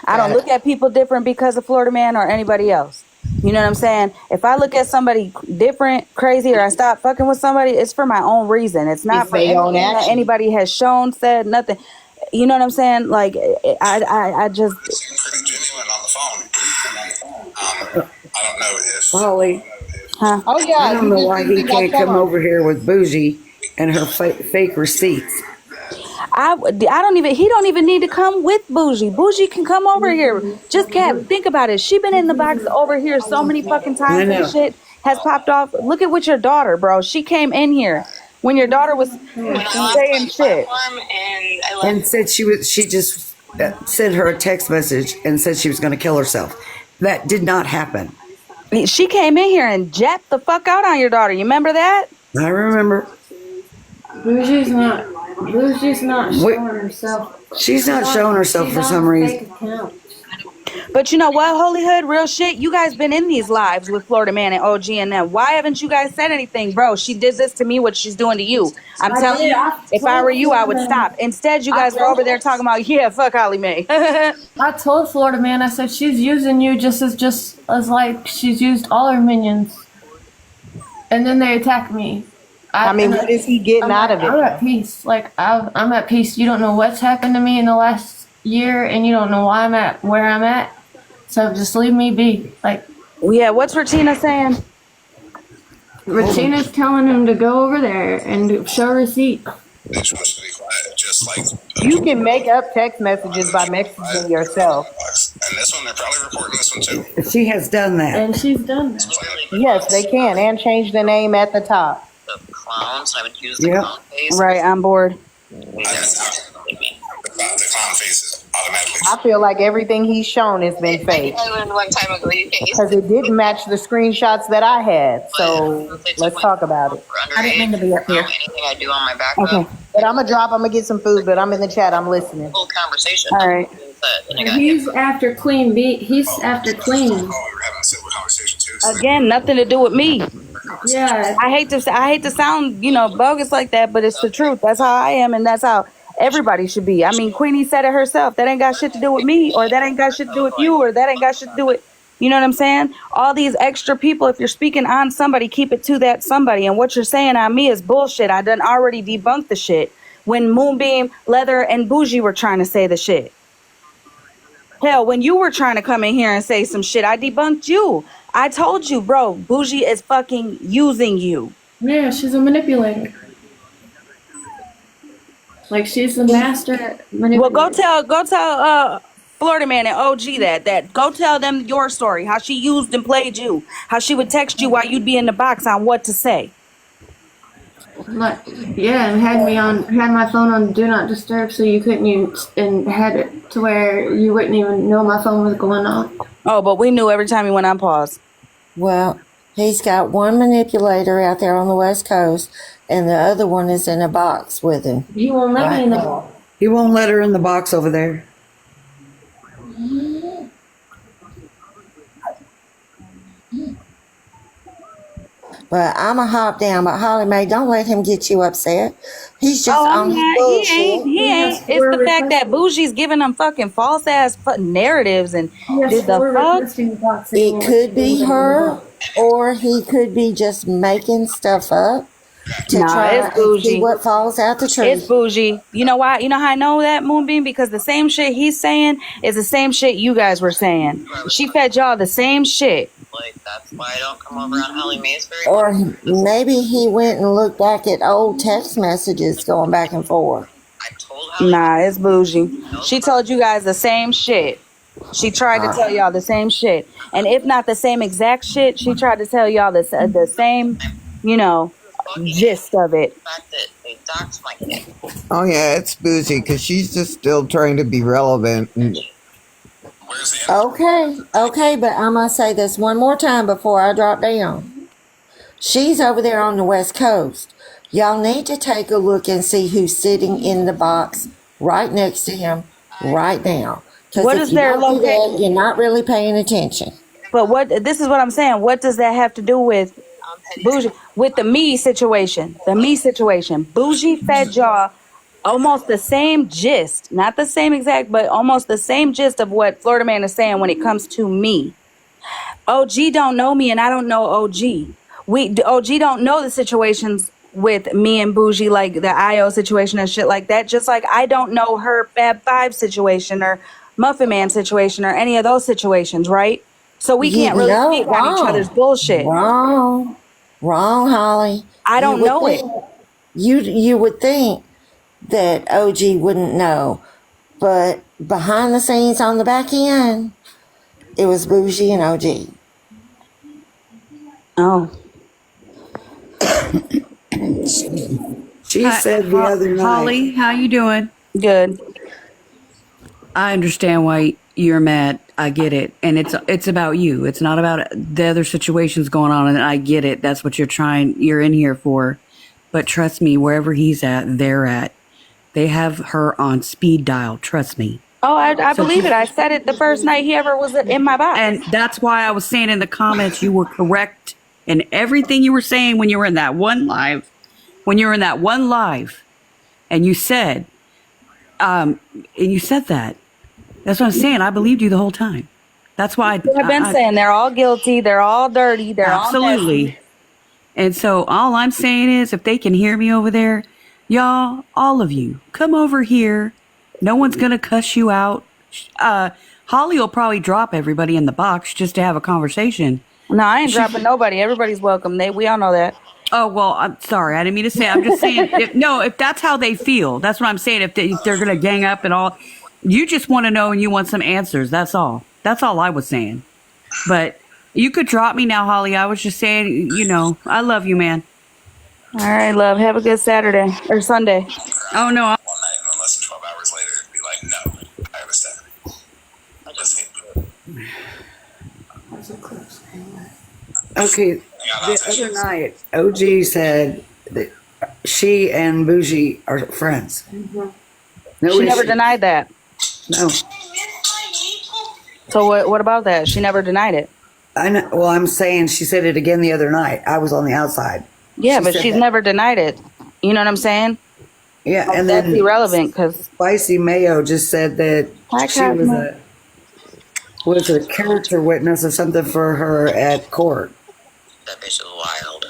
I don't look at people different because of Florida Man or anybody else. You know what I'm saying? If I look at somebody different, crazy, or I stop fucking with somebody, it's for my own reason. It's not It's for their own anything that action. anybody has shown, said, nothing. You know what I'm saying? Like, I just. It seemed pretty genuine on the phone. I don't know if. Holly, Huh? Oh yeah, I don't know just why think he got can't come someone. over here with Bougie and her fake receipts. I don't even, he don't even need to come with Bougie. Bougie can come over here. Just think about it. She been in the box over here so many fucking I times know. and shit has popped off. Look at with your daughter, bro. She came in here when your daughter was saying shit. And said she just sent her a text message and said she was going to kill herself. That did not happen. She came in here and jacked the fuck out on your daughter. You remember that? I remember. Bougie's not Wait. showing herself. She's not showing herself She's for on some a reason. fake account. But you know what, Holy Hood, real shit, you guys been in these lives with Florida Man and OG and them. Why haven't you guys said anything? Bro, she did this to me, what she's doing to you. I'm I telling did. you, I if I told were you, I would Florida stop. Man. Instead, you guys were over there talking about, yeah, fuck Holly Mae. I told Florida Man, I said she's using you just as like she's used all her minions. And then they attack me. I mean, what is he getting out of it? I'm at peace. Like I'm at peace. You don't know what's happened to me in the last year, and you don't know why I'm at where I'm at. So just leave me be. Like, Yeah, what's Regina saying? Regina's telling him to go over there and show receipt. They just want you to be quiet, just like You can make up text messages by messaging yourself. And this one, they're probably reporting this one too. She has done that. And she's done that. Yes, they can, and change the name at the top. The clowns, I would use the Yep. clown face. Right, I'm bored. The clown face is automatically. I feel like everything he's shown has been fake I learned one time ago you can't use because it didn't match the screenshots that I had. So let's talk about it. I didn't mean to be up here. Anything I do on my backup, Okay. But I'm gonna get some food. But I'm in the chat. I'm listening. full conversation. All right. And I got He's after Queen Bee. He's after Queen. Oh, we were having a civil conversation too. So Again, nothing to do with me. Yeah. I hate to sound, bogus like that, but it's the truth. That's how I am, and that's how everybody should be. I mean, Queenie said it herself. That ain't got shit to do with me, or that ain't got shit to do with you, or that ain't got shit to do with, you know what I'm saying? All these extra people, if you're speaking on somebody, keep it to that somebody. And what you're saying on me is bullshit. I done already debunked the shit when Moonbeam, Leather, and Bougie were trying to say the shit. Hell, when you were trying to come in here and say some shit, I debunked you. I told you, bro, Bougie is fucking using you. Yeah, she's a manipulator. Like she's the master manipulator. Well, go tell Florida Man and OG that go tell them your story, how she used and played you, how she would text you while you'd be in the box on what to say. Like, yeah, and had my phone on Do Not Disturb so you couldn't use, and had it to where you wouldn't even know my phone was going off. Oh, but we knew every time he went on pause. Well, he's got one manipulator out there on the West Coast, and the other one is in a box with him. He won't let me in the box. He won't let her in the box over there. But I'm a hop down. But Holly Mae, don't let him get you upset. He's just I'm on his not. bullshit. He ain't. It's the fact that Bougie's giving them fucking false ass narratives and did the fuck. It could be her, or he could be just making stuff up to Nah, try it's and see Bougie. what falls out the tree. It's Bougie. You know why? You know how I know that, Moonbeam? Because the same shit he's saying is the same shit you guys were saying. She fed y'all the same shit. Like, that's why I don't come over on Holly Mae's very Or maybe he went and looked back at old text messages going back and forth. I told Holly Nah, it's Bougie. She told you guys the same shit. She tried to tell y'all the same shit. And if not the same exact shit, she tried to tell y'all the same, gist of it. the fact that they doxed my kid. Oh yeah, it's Bougie because she's just still trying to be relevant. And where's the Okay, but I'm going to say this one more time before I drop down. She's over there on the West Coast. Y'all need to take a look and see who's sitting in the box right next to him right now. Because What if is you their don't do location? that, you're not really paying attention. But this is what I'm saying. What does that have to do with Bougie? With the me situation. The me situation. Bougie fed y'all almost the same gist. Not the same exact, but almost the same gist of what Florida Man is saying when it comes to me. OG don't know me and I don't know OG. OG don't know the situations with me and Bougie, like the IO situation and shit like that. Just like I don't know her Fab Five situation or Muffin Man situation or any of those situations, right? So we can't really speak on each other's bullshit. Wrong, Holly. I don't know it. You would think that OG wouldn't know, but behind the scenes on the back end, it was Bougie and OG. Oh. She said the other night. Holly, how you doing? Good. I understand why you're mad. I get it. And it's about you. It's not about the other situations going on, and I get it. That's what you're in here for. But trust me, wherever he's at, they're at. They have her on speed dial. Trust me. Oh, I believe it. I said it the first night he ever was in my box. And that's why I was saying in the comments you were correct in everything you were saying when you were in that one live. When you were in that one live, and you said, that. That's what I'm saying. I believed you the whole time. That's why I've been saying they're all guilty. They're all dirty. They're absolutely. all messy. And so all I'm saying is, if they can hear me over there, y'all, all of you, come over here. No one's gonna cuss you out. Holly will probably drop everybody in the box just to have a conversation. No, I ain't dropping nobody. Everybody's welcome. We all know that. Oh, well, I'm sorry. I didn't mean to say. I'm just saying, if that's how they feel, that's what I'm saying. If they're going to gang up and all, you just want to know and you want some answers. That's all. That's all I was saying. But you could drop me now, Holly. I was just saying, I love you, man. All right, love. Have a good Saturday or Sunday. Oh, no. One night and then less than 12 hours later, be like, no, I understand. Let's get Okay, the other night, OG said that she and Bougie are friends. Mm-hmm. No she never issue. denied that. No. So what about that? She never denied it. I know. Well, I'm saying she said it again the other night. I was on the outside. Yeah, but said she's that. never denied it. You know what I'm saying? Yeah, and that's then irrelevant because Spicy Mayo just said that she was a character witness or something for her at court. That bitch is wild.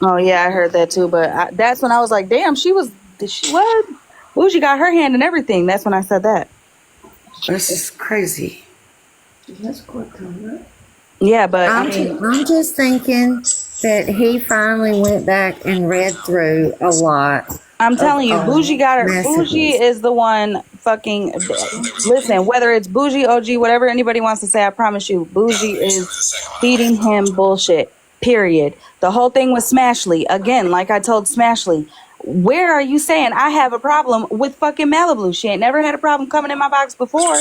Oh yeah, I heard that too. But that's when I was like, damn, did she what? Bougie got her hand in everything. That's when I said that. This is crazy. Yeah, but I'm just thinking that he finally went back and read through a lot. I'm telling you, Bougie got her. messages. Bougie is the one fucking. Listen, whether it's Bougie, OG, whatever anybody wants to say, I promise you, Bougie is feeding him bullshit. Period. The whole thing with Smashley. Again, like I told Smashley, where are you saying I have a problem with fucking Malibu? She ain't never had a problem coming in my box before.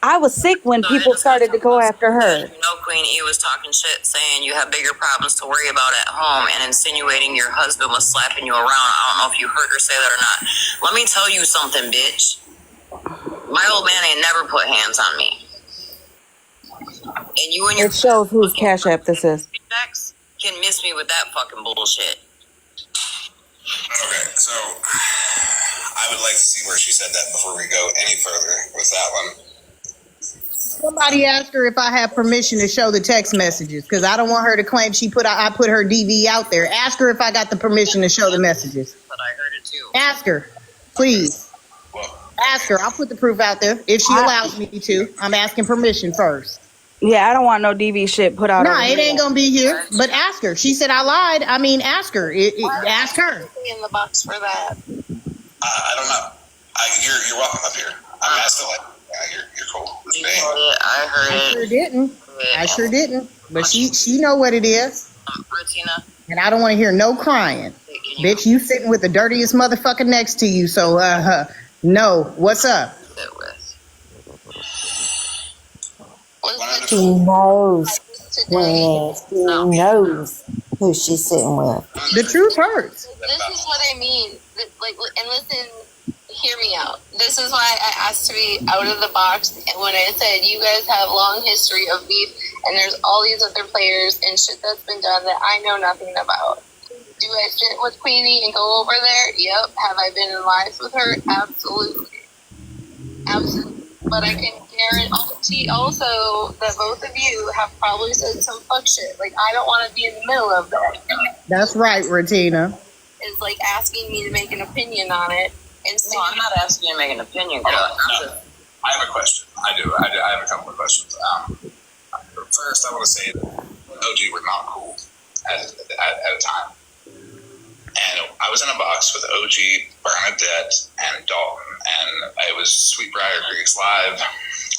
I was sick when people started to go after her. Queen E was talking shit, saying you have bigger problems to worry about at home, and insinuating your husband was slapping you around. I don't know if you heard her say that or not. Let me tell you something, bitch. My old man ain't never put hands on me. And you and your It shows whose Cash App this is. ex can miss me with that fucking bullshit. Okay, so I would like to see where she said that before we go any further with that one. Somebody asked her if I have permission to show the text messages because I don't want her to claim I put her DV out there. Ask her if I got the permission to show the messages. But I heard it too. Ask her, please. Ask her. I'll put the proof out there if she allows me to. I'm asking permission first. Yeah, I don't want no DV shit put out. No, it ain't gonna be here. But ask her. She said I lied. I mean, ask her. Ask her. In the box for that. I don't know. You're welcome up here. I'm asking you're cool. I heard I sure didn't. I sure didn't. But she know what it is. Retina. And I don't want to hear no crying. Bitch, you sitting with the dirtiest motherfucker next to you. So, no. What's up? She knows she knows who she's sitting with. The truth hurts. This is what I mean. And listen, hear me out. this is why I asked to be out of the box when I said you guys have long history of beef and there's all these other players and shit that's been done that I know nothing about. Do I sit with Queenie and go over there? Yep. Have I been in lives with her? Absolutely. Absolutely. But I can guarantee also that both of you have probably said some fuck shit. Like, I don't want to be in the middle of that. That's right, Retina. It's like asking me to make an opinion on it. And No, I'm not asking you to make an opinion, girl. No, I have a question. I do. I have a couple of questions. First, I want to say that OG were not cool at a time. And I was in a box with OG, Bernadette, and Dalton, and it was Sweetbriar Creek's Live.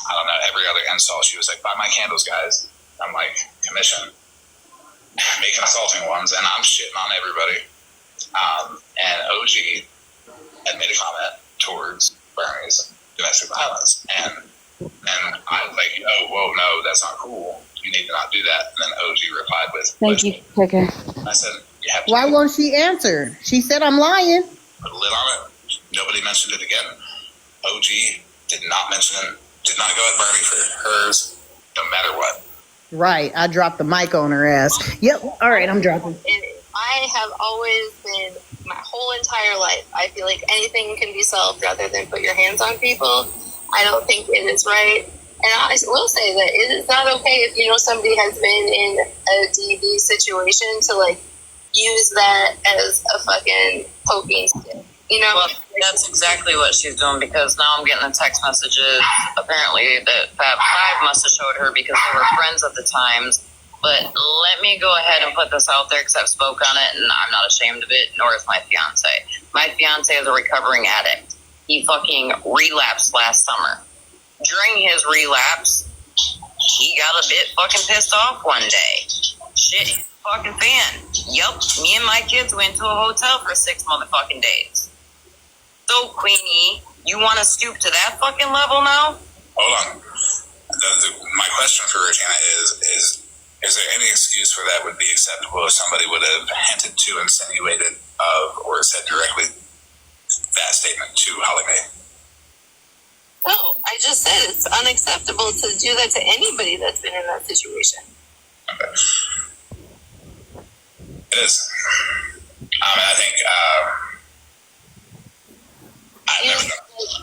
I don't know, every other install, she was like, buy my candles, guys. I'm like, commission. Making assaulting ones, and I'm shitting on everybody. And OG had made a comment towards Bernie's domestic violence. And I was like, oh, whoa, no, that's not cool. You need to not do that. And then OG replied with, Thank you. Take care. I said, you have to Why won't she answer? She said I'm lying. put a lid on it. Nobody mentioned it again. OG did not go at Bernie for hers, no matter what. Right. I dropped the mic on her ass. Yep. All right, I'm dropping. And I have always been, my whole entire life, I feel like anything can be solved rather than put your hands on people. I don't think it is right. And I will say that it is not okay if you know somebody has been in a DV situation to like use that as a fucking poking stick. You know? Well, that's exactly what she's doing, because now I'm getting the text messages, apparently, that Fab Five must have showed her because they were friends at the times. But let me go ahead and put this out there because I've spoke on it and I'm not ashamed of it, nor is my fiance. My fiance is a recovering addict. He fucking relapsed last summer. During his relapse, he got a bit fucking pissed off one day. Shit, he's a fucking fan. Yup, me and my kids went to a hotel for 6 motherfucking days. So, Queenie, you want to stoop to that fucking level now? Hold on. My question for Regina is there any excuse for that would be acceptable if somebody would have hinted to, insinuated of, or said directly that statement to Holly Mae? No, I just said it's unacceptable to do that to anybody that's been in that situation. Okay. It is. I think I've never done.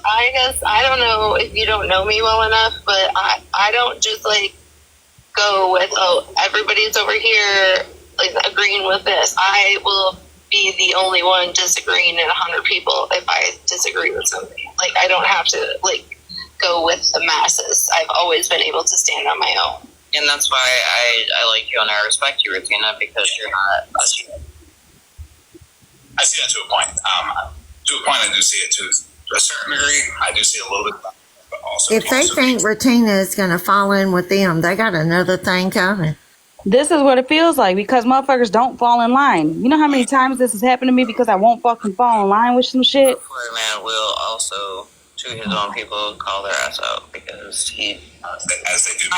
I guess I don't know if you don't know me well enough, but I don't just like go with everybody's over here like agreeing with this. I will be the only one disagreeing at 100 people if I disagree with something. Like I don't have to like go with the masses. I've always been able to stand on my own. And that's why I like you and I respect you, Regina, because you're not. I see that to a point. To a point, I do see it to a certain degree. I do see a little bit, but also. If they think Retina is going to fall in with them, they got another thing coming. This is what it feels like because motherfuckers don't fall in line. You know how many times this has happened to me because I won't fucking fall in line with some shit? Man will also, to his own people, call their ass out because he, as they do me.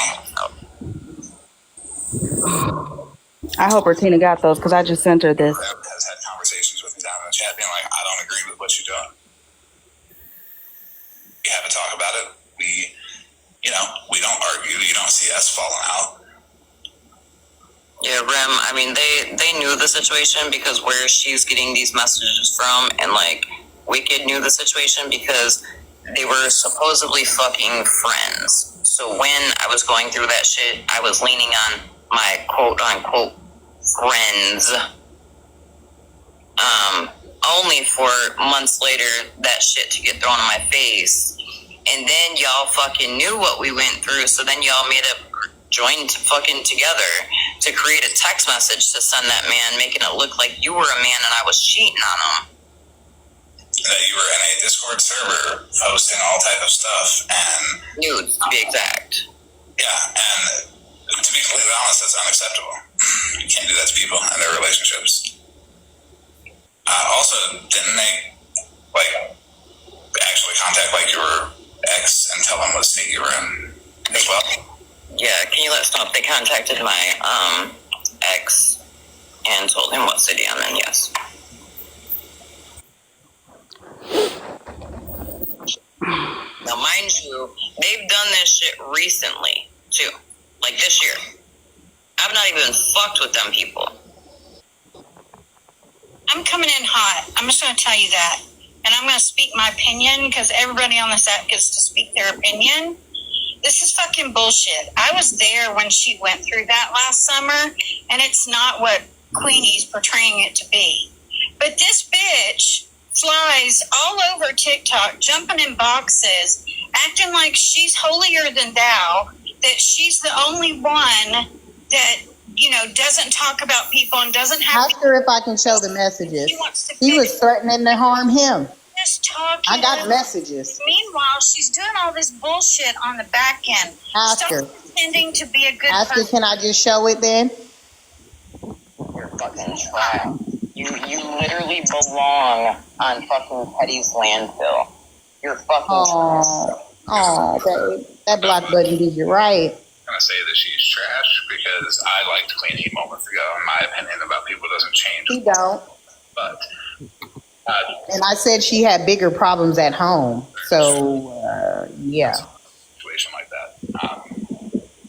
I hope Retina got those because I just sent her this. Has had conversations with me down in the chat being like, I don't agree with what you're doing. We have a talk about it. We don't argue. You don't see us falling out. Yeah, Rem, I mean, they knew the situation because where she's getting these messages from, and, like, Wicked knew the situation because they were supposedly fucking friends. So when I was going through that shit, I was leaning on my quote-unquote friends. Only for months later, that shit to get thrown in my face. And then y'all fucking knew what we went through, so then y'all made a joined fucking together to create a text message to send that man, making it look like you were a man and I was cheating on him. That you were in a Discord server posting all type of stuff and nudes, to be exact. Yeah, and to be completely honest, that's unacceptable. You can't do that to people and their relationships. Also, didn't they actually contact your ex and tell them what state you were in as well? Yeah, can you let us know if they contacted my ex and told him what city I'm in? Yes. mind you, they've done this shit recently, too. Like this year. I've not even fucked with them people. I'm coming in hot. I'm just going to tell you that. And I'm going to speak my opinion because everybody on this app gets to speak their opinion. This is fucking bullshit. I was there when she went through that last summer, and it's not what Queenie's portraying it to be. But this bitch flies all over TikTok, jumping in boxes, acting like she's holier than thou, that she's the only one that, you know, doesn't talk about people and doesn't have... Ask her if I can show the messages. She wants to He was threatening to harm him. just talking. I got messages. Meanwhile, she's doing all this bullshit on the back end. Ask Stop her. pretending to be a good Ask her, person. can I just show it then? You're fucking trash. You literally belong on fucking Petty's landfill. You're fucking trash. Oh, babe. That block button did you right. I'm gonna say that she's trash because I liked Queenie moments ago, and my opinion about people doesn't change. He don't. But And I said she had bigger problems at home. So, yeah. situation like that.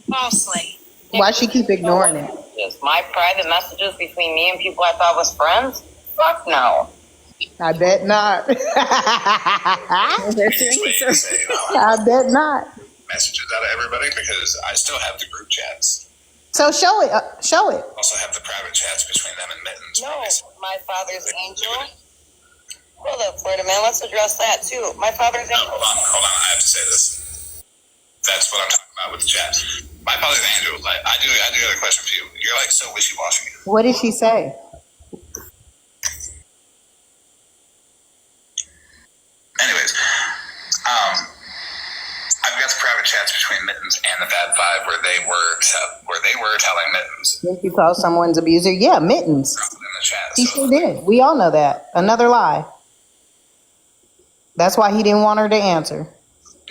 Falsely. Why she keep ignoring it? Yes, my private messages between me and people I thought was friends? Fuck no. I bet not. I bet not. Messages out of everybody because I still have the group chats. So show it. Show it. Also have the private chats between them and Mittens. No, my father's angel. Hold up, Florida man. Let's address that too. My father's angel. Hold on. I have to say this. That's what I'm talking about with the chat. My father's angel. Like, I do have a question for you. You're like so wishy-washy. What did she say? Anyways, I've got the private chats between Mittens and the Bad Five where they were telling Mittens Think you call someone's abuser? Yeah, Mittens. in the chat. He sure did. We all know that. Another lie. That's why he didn't want her to answer.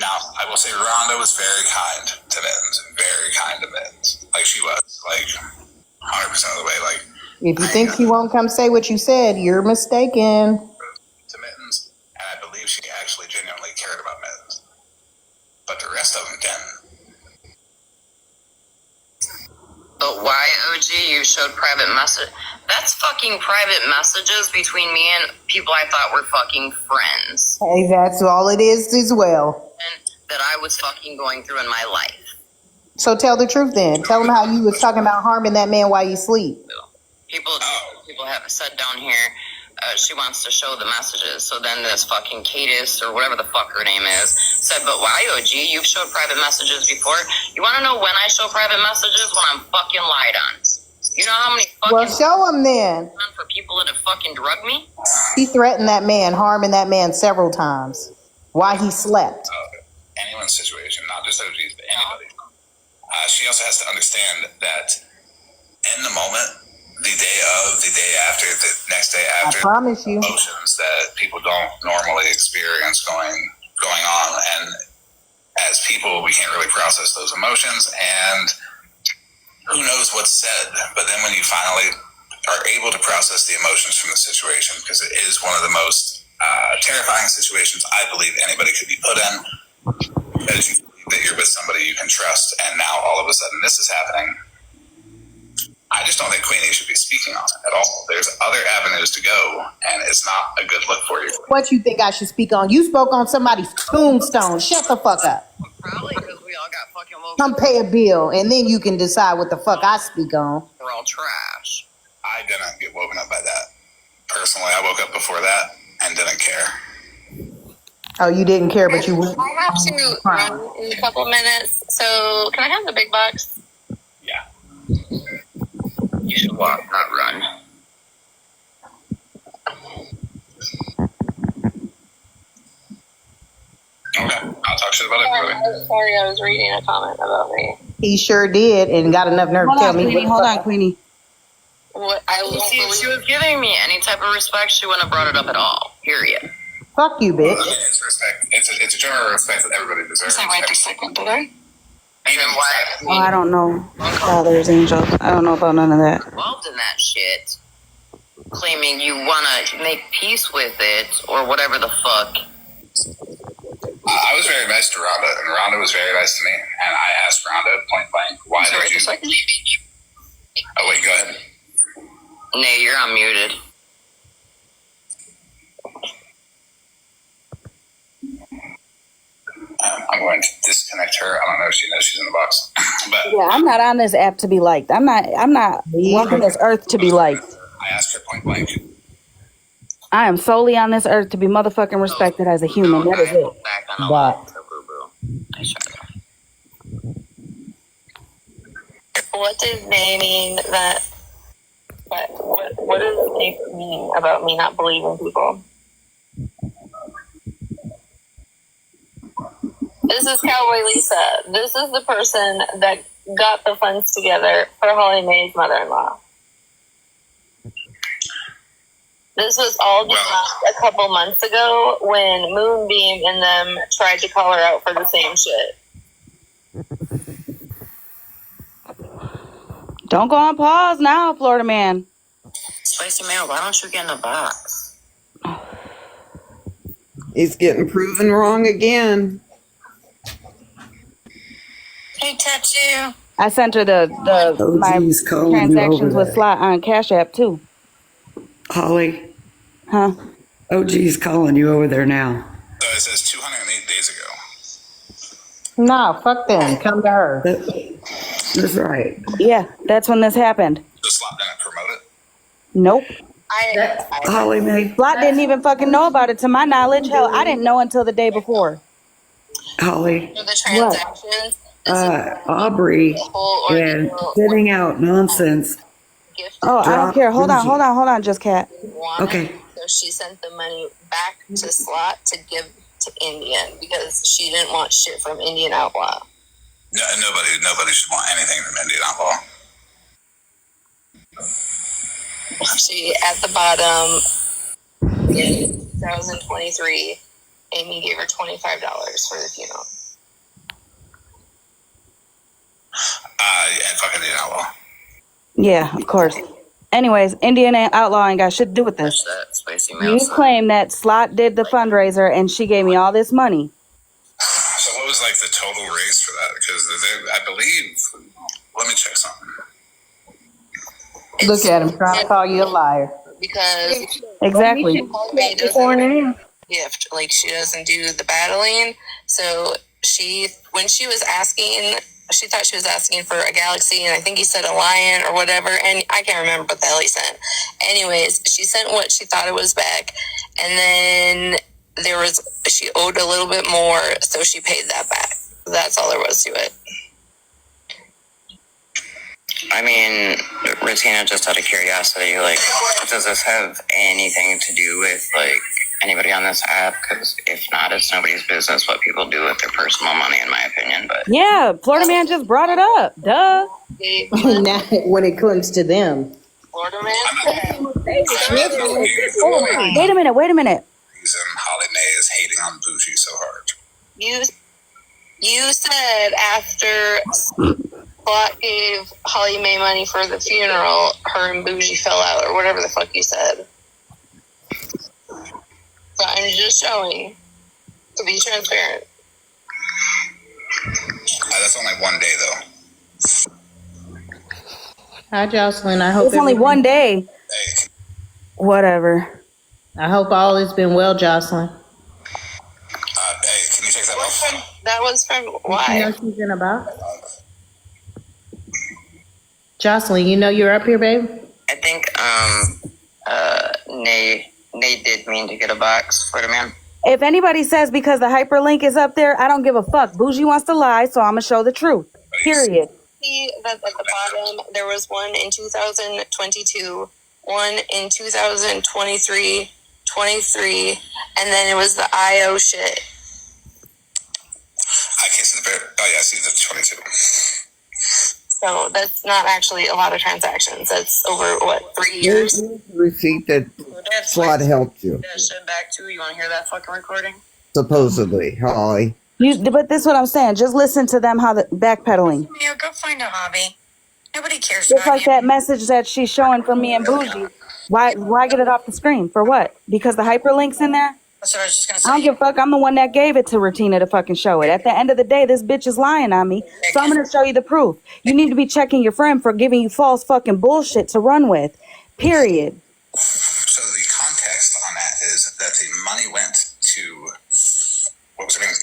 Now, I will say Rhonda was very kind to Mittens. Very kind to Mittens. Like, she was. Like, 100% of the way. Like, If you think she won't come say what you said, you're mistaken. to Mittens. And I believe she actually genuinely cared about Mittens. But the rest of them didn't. But why, OG, you showed private message? That's fucking private messages between me and people I thought were fucking friends. Hey, that's all it is as well. That I was fucking going through in my life. So tell the truth then. Tell them how you was talking about harming that man while you sleep. People have said down here, she wants to show the messages. So then this fucking Cadis, or whatever the fuck her name is, said, but why, OG? You've showed private messages before. You want to know when I show private messages? When I'm fucking lied on. You know how many fucking... Well, show him then. ...for people that have fucking drugged me? He threatened that man, harming that man several times while he slept. Anyone's situation, not just OG's, but anybody. She also has to understand that in the moment, the day of, the day after, the next day after, I promise you. emotions that people don't normally experience going on, and as people, we can't really process those emotions, and who knows what's said. But then when you finally are able to process the emotions from the situation, because it is one of the most terrifying situations I believe anybody could be put in, because you believe that you're with somebody you can trust, and now all of a sudden this is happening. I just don't think Queenie should be speaking on it at all. There's other avenues to go, and it's not a good look for you. What you think I should speak on? You spoke on somebody's tombstone. Shut the fuck up. Probably because we all got fucking woke. Come pay a bill, and then you can decide what the fuck I speak on. We're all trash. I didn't get woken up by that. Personally, I woke up before that and didn't care. Oh, you didn't care, but you went. I have to run in a couple minutes, so can I have the big box? Yeah. You should walk, not run. Okay, I'll talk shit about everybody. Sorry, I was reading a comment about me. He sure did, and got enough nerve to tell me. Hold on, Queenie. What I won't See, if believe. she was giving me any type of respect, she wouldn't have brought it up at all. Period. Fuck you, bitch. It's respect. It's a general respect that everybody deserves. Wait a second, did I? Even why? Oh, I don't know. Father's angels. I don't know about none of that. Involved in that shit, claiming you want to make peace with it or whatever the fuck. I was very very nice to Rhonda, and Rhonda was very nice to me. And I asked Rhonda point blank, why did you... Oh, wait, go ahead. Nay, you're unmuted. I'm going to disconnect her. I don't know if she knows she's in the box. But Yeah, I'm not on this app to be liked. I'm not walking this earth to be liked. I asked her point blank. I am solely on this earth to be motherfucking respected as a human. That is it. But What does Nay mean that? What does Nay mean about me not believing people? This is Cowboy Lisa. This is the person that got the funds together for Holly Mae's mother-in-law. This was all just a couple months ago when Moonbeam and them tried to call her out for the same shit. Don't go on pause now, Florida man. Spicy Man, why don't you get in the box? He's getting proven wrong again. Hey, Tattoo. I sent her my geez, Colin, you transactions over with there. Slot on Cash App too. Holly. Huh? Oh, geez, calling you over there now. So it says 208 days ago. No, fuck them. Come to her. That's right. Yeah, that's when this happened. The Slot didn't promote it. Nope. Holly Mae. Slot didn't even fucking know about it to my knowledge. Hell, I didn't know until the day before. Holly. The transactions. Aubrey and sending out nonsense. Oh, I don't care. Hold on, just cat. Okay. So she sent the money back to Slot to give to Indian because she didn't want shit from Indian Outlaw. No, nobody should want anything from Indian Outlaw. She, at the bottom, in 2023, Amy gave her $25 for the funeral. And fucking Indian Outlaw. Yeah, of course. Anyways, Indian Outlaw ain't got shit to do with this. That Spicy You claim that Slot did the fundraiser and she gave me all this money. So what was like the total raise for that? Because I believe, let me check something. Look at him trying to call you a liar. Because Exactly. May doesn't gift, like she doesn't do the battling. So when she was asking, she thought she was asking for a galaxy, and I think he said a lion or whatever, and I can't remember what the hell he sent. Anyways, she sent what she thought it was back, and then she owed a little bit more, so she paid that back. That's all there was to it. I mean, Ratina, just out of curiosity, like, does this have anything to do with, like, anybody on this app? Because if not, it's nobody's business what people do with their personal money, in my opinion. But Yeah, Florida man just brought it up. Duh. Now, when it comes to them. Florida man? Wait a minute. Reason Holly Mae is hating on Bougie so hard. You said after Slot gave Holly Mae money for the funeral, her and Bougie fell out, or whatever the fuck you said. So I'm just showing to be transparent. That's only one day though. Hi, Jocelyn. I hope It's only one day. Hey, Whatever. I hope all has been well, Jocelyn. hey, can you take that off? That was from You why? know she's in a box? Jocelyn, you know you're up here, babe? I think, Nate did mean to get a box for the man. If anybody says because the hyperlink is up there, I don't give a fuck. Bougie wants to lie, so I'm gonna show the truth. Period. See that at the bottom, there was one in 2022, one in 2023, 23, and then it was the IO shit. I can't see the bear. Oh yeah, I see the 22. So that's not actually a lot of transactions. That's over, 3 years? Here's the receipt that Slot helped you, That shit back too. You want to hear that fucking recording? supposedly, Holly. But this is what I'm saying. Just listen to them how the backpedaling. Yeah, go find a hobby. Nobody cares Just about like you. that message that she's showing from me and Bougie. Why get it off the screen? For what? Because the hyperlink's in there? That's what I was just gonna I don't say. give a fuck. I'm the one that gave it to Retina to fucking show it. At the end of the day, this bitch is lying on me. So I'm gonna show you the proof. You need to be checking your friend for giving you false fucking bullshit to run with. Period. So the context on that is that the money went to, what was her name?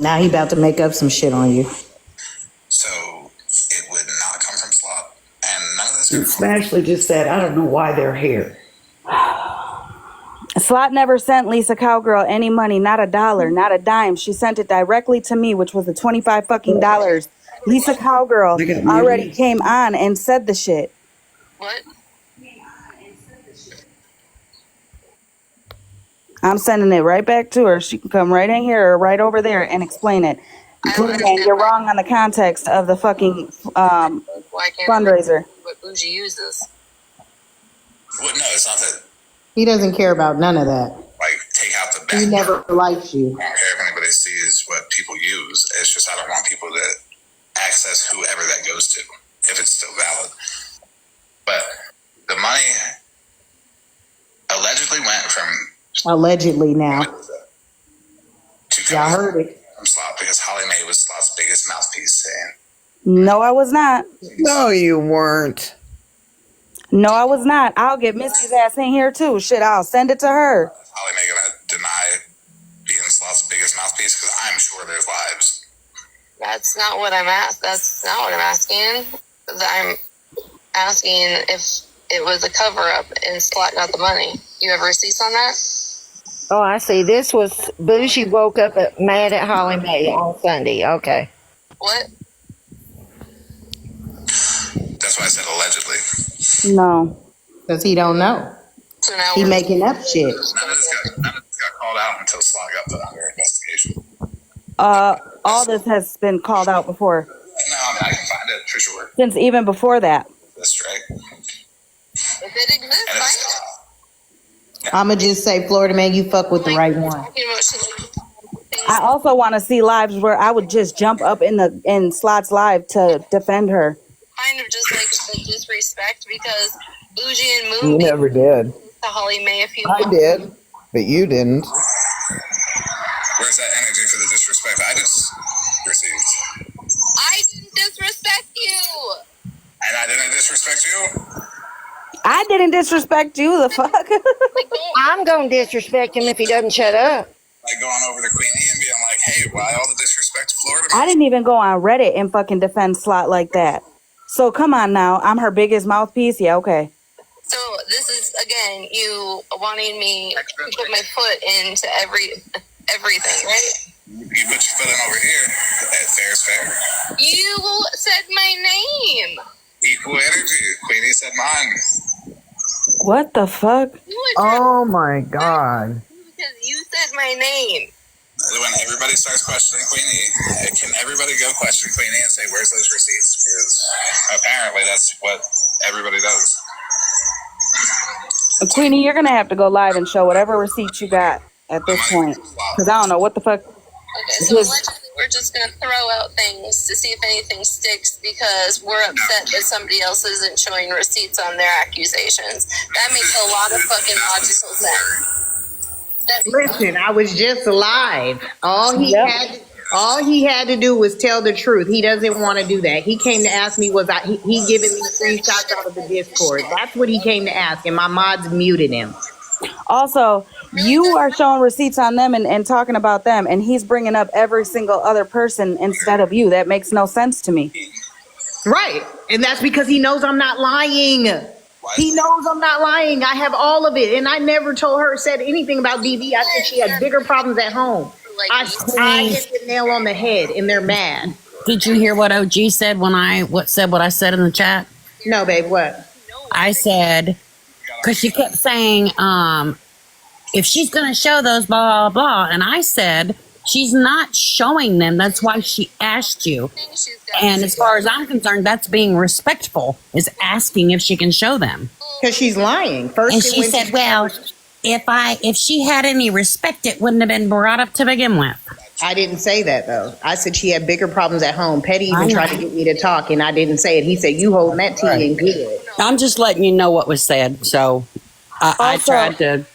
Now he about to make up some shit on you. So it would not come from Slot, and none of this. And Smashley just said, I don't know why they're here. Slot never sent Lisa Cowgirl any money, not a dollar, not a dime. She sent it directly to me, which was the $25 fucking dollars. Lisa Cowgirl already came on and said the shit. What? I'm sending it right back to her. She can come right in here or right over there and explain it. And you're wrong on the context of the fucking Why can't fundraiser. what Bougie uses? Well, no, it's not that. He doesn't care about none of that. Like, take out the back. He never likes you. I don't care if anybody sees what people use. It's just I don't want people to access whoever that goes to, if it's still valid. But the money allegedly went from Allegedly now. to Y'all heard it. from Slot because Holly Mae was Slot's biggest mouthpiece saying, No, I was not. No, you weren't. No, I was not. I'll get Missy's ass in here too. Shit, I'll send it to her. Holly Mae gonna deny being Slot's biggest mouthpiece? Because I'm sure there's lives. That's not what I'm That's not what I'm asking. I'm asking if it was a cover up and Slot got the money. You have receipts on that? Oh, I see. This was Bougie woke up mad at Holly Mae on Sunday. Okay. What? That's why I said allegedly. No. Because he don't know. So now He making up shit. None of this got called out until Slot got put under investigation. All this has been called out before. No, I mean, I can find it for sure. Since even before that. That's right. If it exists, And it's, I'ma just say, Florida man, you fuck with the right one. talking about shit like I also want to see lives where I would just jump up in Slot's live to defend her. kind of just like the disrespect because Bougie and You Moon never did. to Holly Mae a few I months did, but you didn't. where's that energy for the disrespect I just received? I didn't disrespect you. And I didn't disrespect you? I didn't disrespect you, the fuck? I'm going to disrespect him if he doesn't shut up. Like going over to Queen E and being like, hey, why all the disrespect to Florida? I didn't even go on Reddit and fucking defend Slot like that. So come on now, I'm her biggest mouthpiece? Yeah, okay. So this is again you wanting me to put my foot into everything, right? You put your foot in over here. Fair is fair. You said my name. Equal energy. Queenie said mine. What the fuck? Oh my god. Because you said my name. When everybody starts questioning Queenie, can everybody go question Queenie and say, where's those receipts? Because apparently that's what everybody does. Queenie, you're gonna have to go live and show whatever receipts you got at this point. Because I don't know what the fuck. Okay, so allegedly we're just going to throw out things to see if anything sticks because we're upset that somebody else isn't showing receipts on their accusations. That makes a lot of fucking logical sense. Listen, I was just alive. All he had to do was tell the truth. He doesn't want to do that. He came to ask me, was he giving me screenshots out of the Discord? That's what he came to ask, and my mods muted him. Also, you are showing receipts on them and talking about them, and he's bringing up every single other person instead of you. That makes no sense to me. Right. And that's because he knows I'm not lying. He knows I'm not lying. I have all of it. And I never told her, said anything about DV. I said she had bigger problems at home. I hit the nail on the head, and they're mad. Did you hear what OG said when I said what I said in the chat? No, babe, what? I said, because she kept saying, if she's going to show those, blah, blah, blah. And I said, she's not showing them. That's why she asked you. And as far as I'm concerned, that's being respectful, is asking if she can show them. Because she's lying. First, and she said, well, if she had any respect, it wouldn't have been brought up to begin with. I didn't say that, though. I said she had bigger problems at home. Petty even tried to get me to talk, and I didn't say it. He said, you holding that tea in good. I'm just letting you know what was said. So I tried to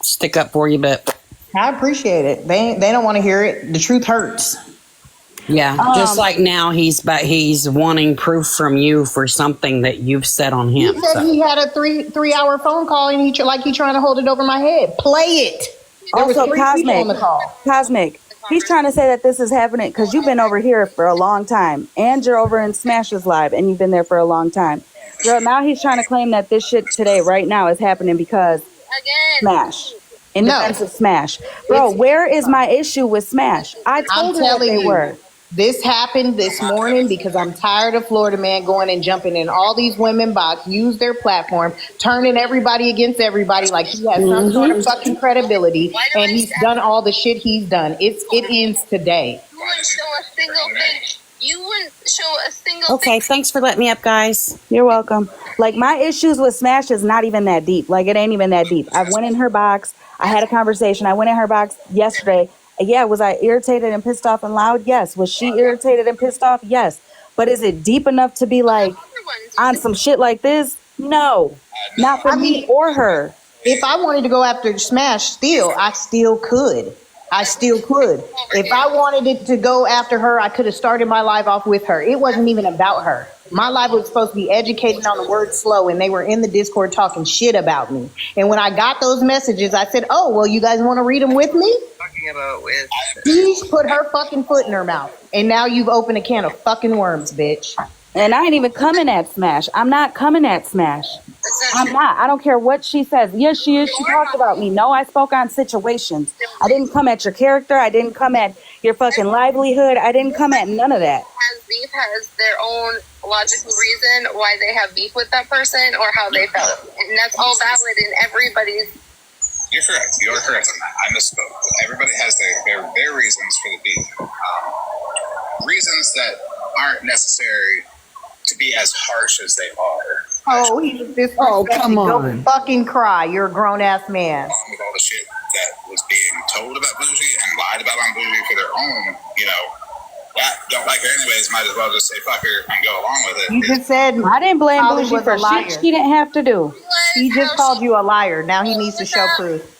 stick up for you, but I appreciate it. They don't want to hear it. The truth hurts. yeah, just like now he's wanting proof from you for something that you've said on him. He said he had a three-hour phone call and he trying to hold it over my head. Play it. There was Also, 3 people on the call. Cosmic. He's trying to say that this is happening because you've been over here for a long time, and you're over in Smash's live, and you've been there for a long time. Girl, now he's trying to claim that this shit today, right now, is happening because Smash. In defense of Smash. Bro, where is my issue with Smash? I told her that they were. This happened this morning because I'm tired of Florida Man going and jumping in all these women box, use their platform, turning everybody against everybody like he has some sort of fucking credibility, and he's done all the shit he's done. It ends today. You wouldn't show a single thing. You wouldn't show a single Okay, thanks for letting me up, guys. You're welcome. Like, my issues with Smash is not even that deep. Like, it ain't even that deep. I went in her box. I had a conversation. I went in her box yesterday. Yeah, was I irritated and pissed off and loud? Yes. Was she irritated and pissed off? Yes. But is it deep enough to be like on some shit like this? No. Not for me or her. If I wanted to go after Smash I still could. If I wanted it to go after her, I could have started my live off with her. It wasn't even about her. My live was supposed to be educated on the word slow, and they were in the Discord talking shit about me. And when I got those messages, I said, oh, well, you guys want to read them with me? She put her fucking foot in her mouth. And now you've opened a can of fucking worms, bitch. And I ain't even coming at Smash. I'm not coming at Smash. I'm not. I don't care what she says. Yes, she is. She talked about me. No, I spoke on situations. I didn't come at your character. I didn't come at your fucking livelihood. I didn't come at none of that. beef has their own logical reason why they have beef with that person or how they felt. And that's all valid in everybody's. You're correct. You are correct on that. I misspoke. Everybody has their reasons for the beef. Reasons that aren't necessary to be as harsh as they are. Oh, he's disrespectful. Oh, come on. Go fucking cry. You're a grown ass man. With all the shit that was being told about Bougie and lied about on Bougie for their own, don't like her anyways, might as well just say fuck her and go along with it. You just said I didn't blame Holly Bougie was for a liar. shit she didn't have to do. He just called you a liar. Now he needs to show proof.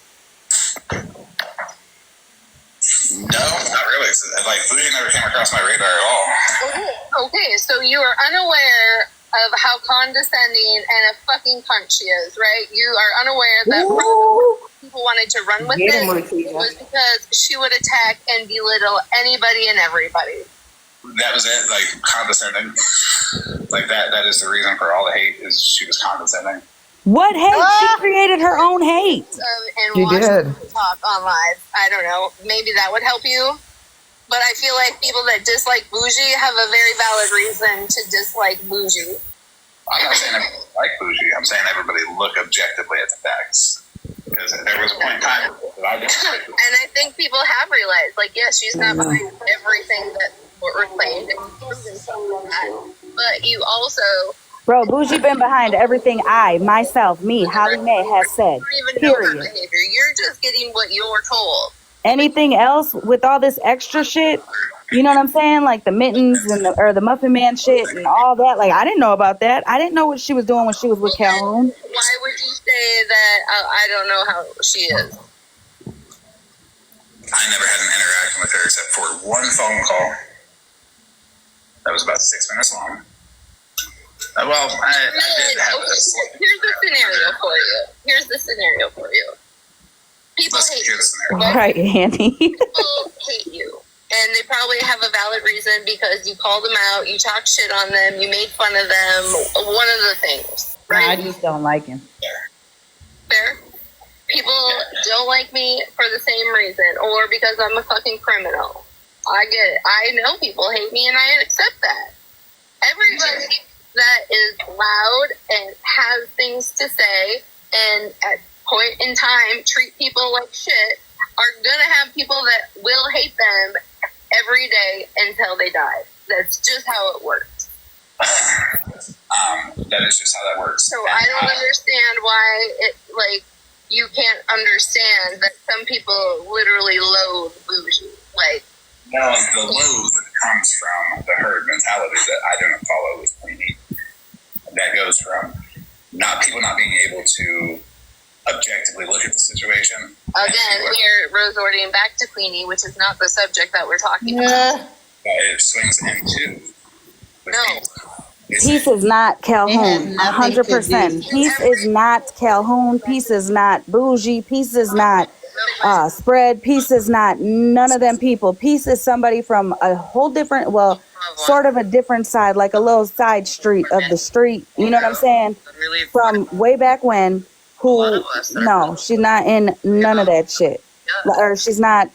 No, not really. Like, Bougie never came across my radar at all. Okay, so you are unaware of how condescending and a fucking cunt she is, right? You are unaware that people wanted to run with it was because she would attack and belittle anybody and everybody. That was it, like, condescending. Like, that is the reason for all the hate, is she was condescending. What hate? She created her own hate. And She watch did. people talk on live. I don't know. Maybe that would help you. But I feel like people that dislike Bougie have a very valid reason to dislike Bougie. I'm not saying everybody like Bougie. I'm saying everybody look objectively at the facts. Because there was a point in time that I didn't like Bougie. And I think people have realized, like, yes, she's not behind everything that we're claimed and proven something like that. But you also Bro, Bougie been behind everything myself, Holly Mae has said. don't even know her Period. behavior. You're just getting what you're told. Anything else with all this extra shit? You know what I'm saying? Like the mittens and the Muffin Man shit and all that. Like, I didn't know about that. I didn't know what she was doing when she was with Calhoun. Why would you say that I don't know how she is? I never had an interaction with her except for one phone call that was about 6 minutes long. I did have this. Here's the scenario for you. People hate you. Right, Andy. People hate you. And they probably have a valid reason because you called them out, you talked shit on them, you made fun of them. One of the things, right? I just don't like him. Fair. People don't like me for the same reason, or because I'm a fucking criminal. I get it. I know people hate me, and I accept that. Everybody that is loud and has things to say, and at point in time treat people like shit, are gonna have people that will hate them every day until they die. That's just how it works. That is just how that works. So I don't understand why you can't understand that some people literally loathe Bougie. No, the loathe comes from the herd mentality that I didn't follow with Queenie. That goes from people not being able to objectively look at the situation Again, we're resorting back to Queenie, which is not the subject that we're talking about. It swings into. No. Peace is not Calhoun. 100%. Peace is not Calhoun. Peace is not Bougie. Peace is not Spread. Peace is not none of them people. Peace is somebody from a whole different, well, sort of a different side, like a little side street of the street. You know what I'm saying? From way back when. Who? No, she's not in none of that shit. Or she's not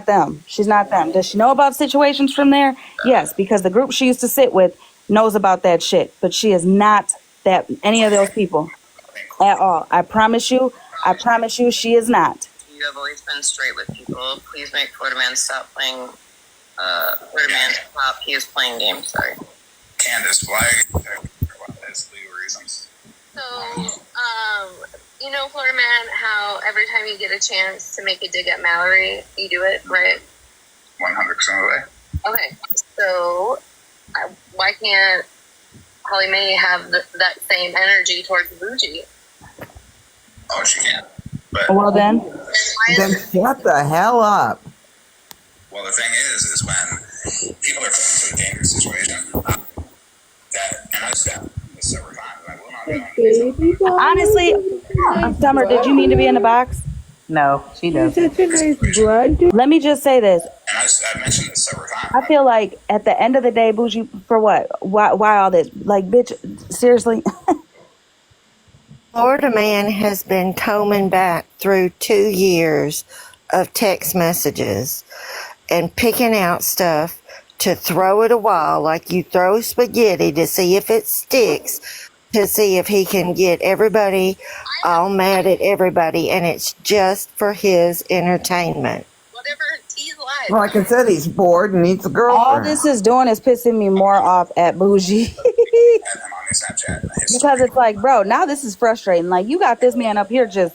them. She's not them. Does she know about situations from there? Yes, because the group she used to sit with knows about that shit. But she is not that any of those people at all. I promise you, she is not. You have always been straight with people. Please make Florida Man stop playing. Florida Man stop. He is playing games. Sorry. Candace, why? That's legal reasons. So, you know, Florida Man, how every time you get a chance to make a dig at Mallory, you do it, right? 100% of the way. Okay, so why can't Holly Mae have that same energy towards Bougie? Oh, she can. But well, then shut the hell up. Well, the thing is when people are put into a dangerous situation, and I've said this several times, I will not go on. Honestly, Summer, did you mean to be in the box? No, she doesn't. Let me just say this. And I've mentioned this several times. I feel like at the end of the day, Bougie, for what? Why all this? Like, bitch, seriously? Florida Man has been combing back through 2 years of text messages and picking out stuff to throw at a wall like you throw spaghetti to see if it sticks, to see if he can get everybody all mad at everybody, and it's just for his entertainment. Like I said, he's bored and needs a All girlfriend. this is doing is pissing me more off at Bougie. Because it's like, bro, now this is frustrating. Like, you got this man up here just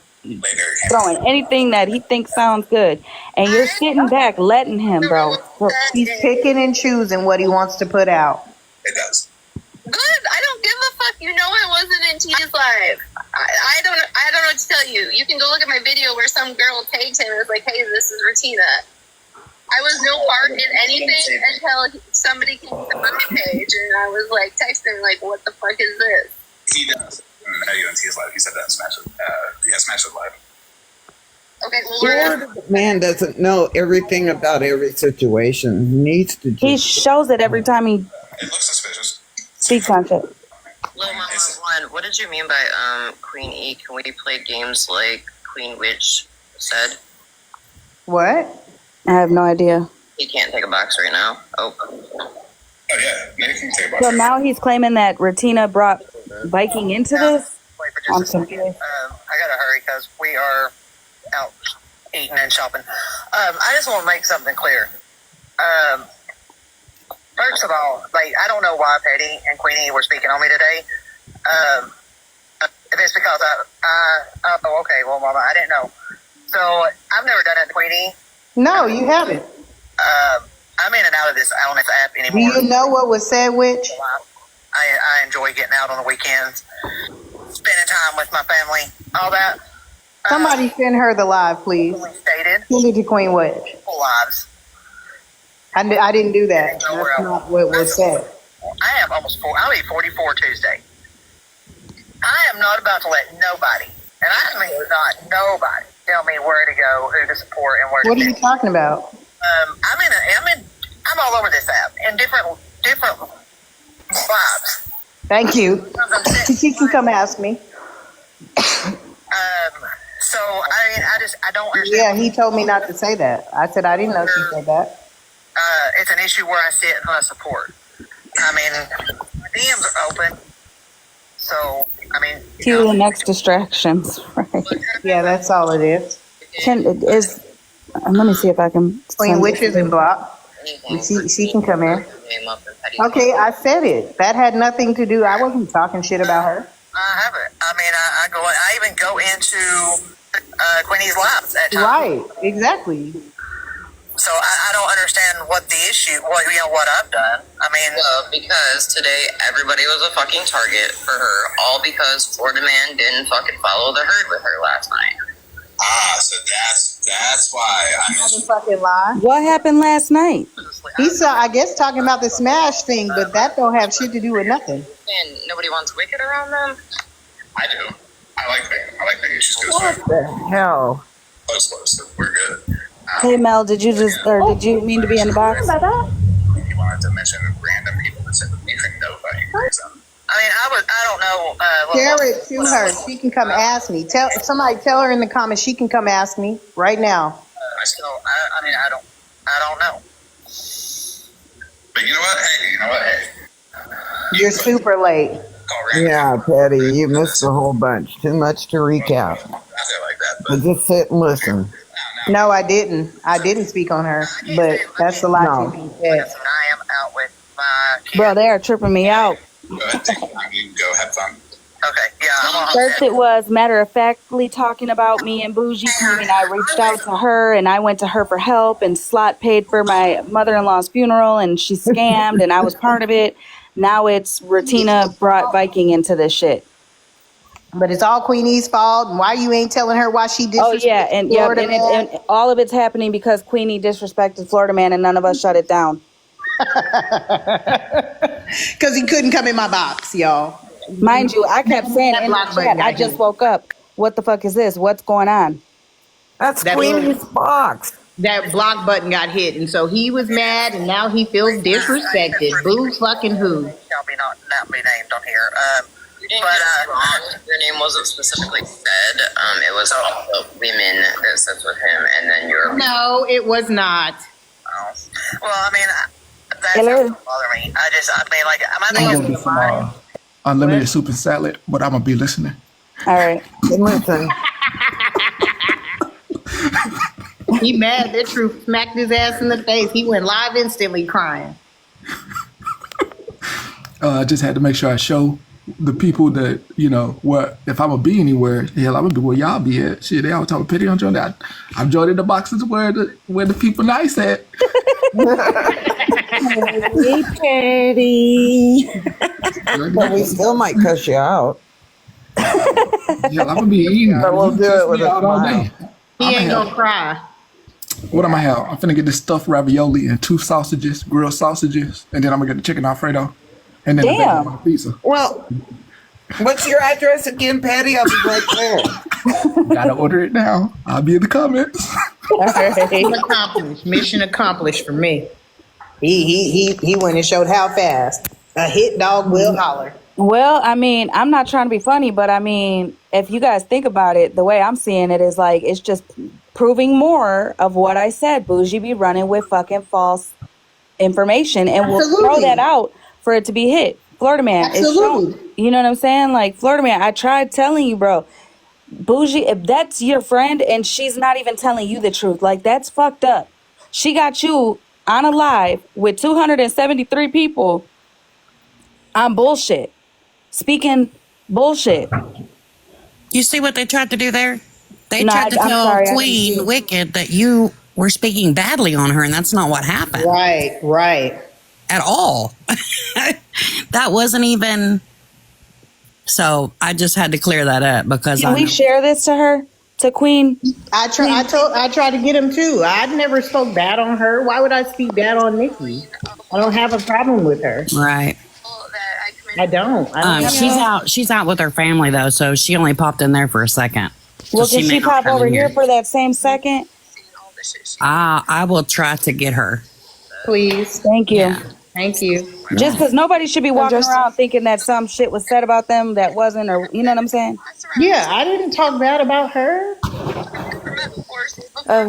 throwing anything that he thinks sounds good, and you're sitting back letting him, bro. He's picking and choosing what he wants to put out. It does. Good. I don't give a fuck. You know I wasn't in T's live. I don't know what to tell you. You can go look at my video where some girl tagged him and was like, "Hey, this is Retina." I was no part in anything until somebody came to my page and I was like texting like, "What the fuck is this?" He does. No, you in T's live. He said that in Smash It. Yeah, Smash It live. Okay, well, Florida Man doesn't know everything about every situation. He needs to. He shows it every time he It looks suspicious. speaks on shit. Lil Mama One, what did you mean by Queen E? Can we play games like Queen Witch said? What? I have no idea. He can't take a box right now. Oh. Oh yeah, maybe he can take a box. So now he's claiming that Retina brought Viking into this? I'm confused. I gotta hurry because we are out eating and shopping. I just want to make something clear. First of all, like, I don't know why Petty and Queenie were speaking on me today. If it's because oh, okay, well, Mama, I didn't know. So I've never done it to Queenie. No, you haven't. I'm in and out of this app Do anymore. you know what was said, Witch? I enjoy getting out on the weekends, spending time with my family, all that. Somebody send her the live, please. Stated. Send it to Queen Witch. Lives. I didn't do that. That's not what was said. I have I'll be 44 Tuesday. I am not about to let nobody, and I mean not nobody, tell me where to go, who to support, and where What to are you talking about? I'm all over this app in different vibes. Thank you. She can come ask me. So I don't understand. Yeah, he told me not to say that. I said I didn't know she said that. It's an issue where I sit and I support. I mean, DMs are open, so I mean. Cue the next distractions, right? Yeah, that's all it is. Let me see if I can. Queen Witch is in block. She can come in. Okay, I said it. That had nothing to do. I wasn't talking shit about her. I haven't. I mean, I even go into Queenie's lives at times. Right, exactly. So I don't understand what the issue, what I've done. I mean, because today everybody was a fucking target for her, all because Florida Man didn't fucking follow the herd with her last night. So that's why I'm Fucking lie. What happened last night? He's I guess talking about the smash thing, but that don't have shit to do with nothing. And nobody wants Wicked around them. I do. I like Megan. She's good. What the hell? Close. So we're good. Hey Mel, did you mean to be in the box? You wanted to mention random people that said you couldn't know about you reason. I mean, I don't know. Share it to her. She can come ask me. Somebody tell her in the comments she can come ask me right now. I don't know. But you know what? Hey. You're super late. Yeah, Patty, you missed a whole bunch. Too much to recap. But just sit and listen. No, I didn't. I didn't speak on her, but that's the lie. No. She said. I am out with my kids. Bro, they are tripping me out. Go ahead, take your time. You can go have fun. Okay, yeah, I'm on. First it was matter-of-factly talking about me and Bougie Queen, and I reached out to her, and I went to her for help, and Slot paid for my mother-in-law's funeral, and she scammed, and I was part of it. Now it's Ratina brought Viking into this shit. But it's all Queenie's fault. And why you ain't telling her why she disrespected Florida man? And all of it's happening because Queenie disrespected Florida Man, and none of us shut it down. Because he couldn't come in my box, y'all. Mind you, I kept saying in the chat, I just woke up. What the fuck is this? What's going on? That's That Queenie's box. That block button got hit, and so he was mad, and now he feels disrespected. Boo fucking who? Shall be not be named on here. Your name is wrong. Your name wasn't specifically said. It was all the women that sits with him, and then your. No, it was not. Well, I mean, that Hello? doesn't bother me. I mean, like, am I I'm gonna get some unlimited soup and salad, but I'm gonna be listening. All right. Listen. He mad. That truth smacked his ass in the face. He went live instantly crying. I just had to make sure I show the people that, what if I'm gonna be anywhere, hell, I'm gonna be where y'all be at. Shit, they always talk about pity on joining. I'm joining the boxes where the people nice at. Hey, Patty. But we still might cuss you out. Yeah, I'm gonna be eating. But we'll do it with a all smile. day. He ain't gonna cry. What am I have? I'm finna get this stuffed ravioli and 2 sausages, grilled sausages, and then I'm gonna get the chicken Alfredo, and then the bacon on my pizza. Well, what's your address again, Patty? I'll be right there. Gotta order it now. I'll be in the comments. Mission accomplished. Mission accomplished for me. He went and showed how fast a hit dog will holler. Well, I mean, I'm not trying to be funny, but I mean, if you guys think about it, the way I'm seeing it is like, it's just proving more of what I said. Bougie be running with fucking false information, and we'll throw that out for it to be hit. Florida Man is shown. You know what I'm saying? Like, Florida Man, I tried telling you, bro. Bougie, if that's your friend and she's not even telling you the truth, like, that's fucked up. She got you on a live with 273 people on bullshit. Speaking bullshit. You see what they tried to do there? They No, tried to I'm tell sorry, I didn't Queen see it. Wicked that you were speaking badly on her, and that's not what happened. Right. At all. That wasn't even. So I just had to clear that up because Can we share this to her? To Queen? I tried to get him too. I never spoke bad on her. Why would I speak bad on Nikki? I don't have a problem with her. Right. I don't. She's out with her family though, so she only popped in there for a second. Well, So can may she not pop come over in here for that same second? I will try to get her. Please. Thank you. Yeah. Thank you. Just because nobody should be walking around thinking that some shit was said about them that wasn't, or you know what I'm saying? Yeah, I didn't talk bad about her.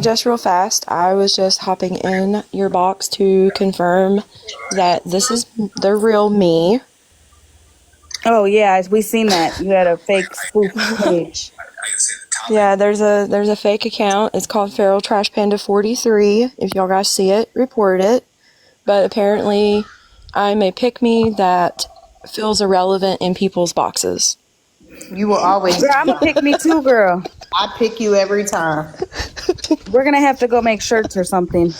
Just real fast, I was just hopping in your box to confirm that this is the real me. Oh yeah, we seen that. You had a fake spoof page. Yeah, there's a fake account. It's called Feral Trash Panda 43. If y'all guys see it, report it. But apparently, I'm a pick-me that feels irrelevant in people's boxes. You will always. Girl, I'm a pick me too, girl. I pick you every time. We're gonna have to go make shirts or something.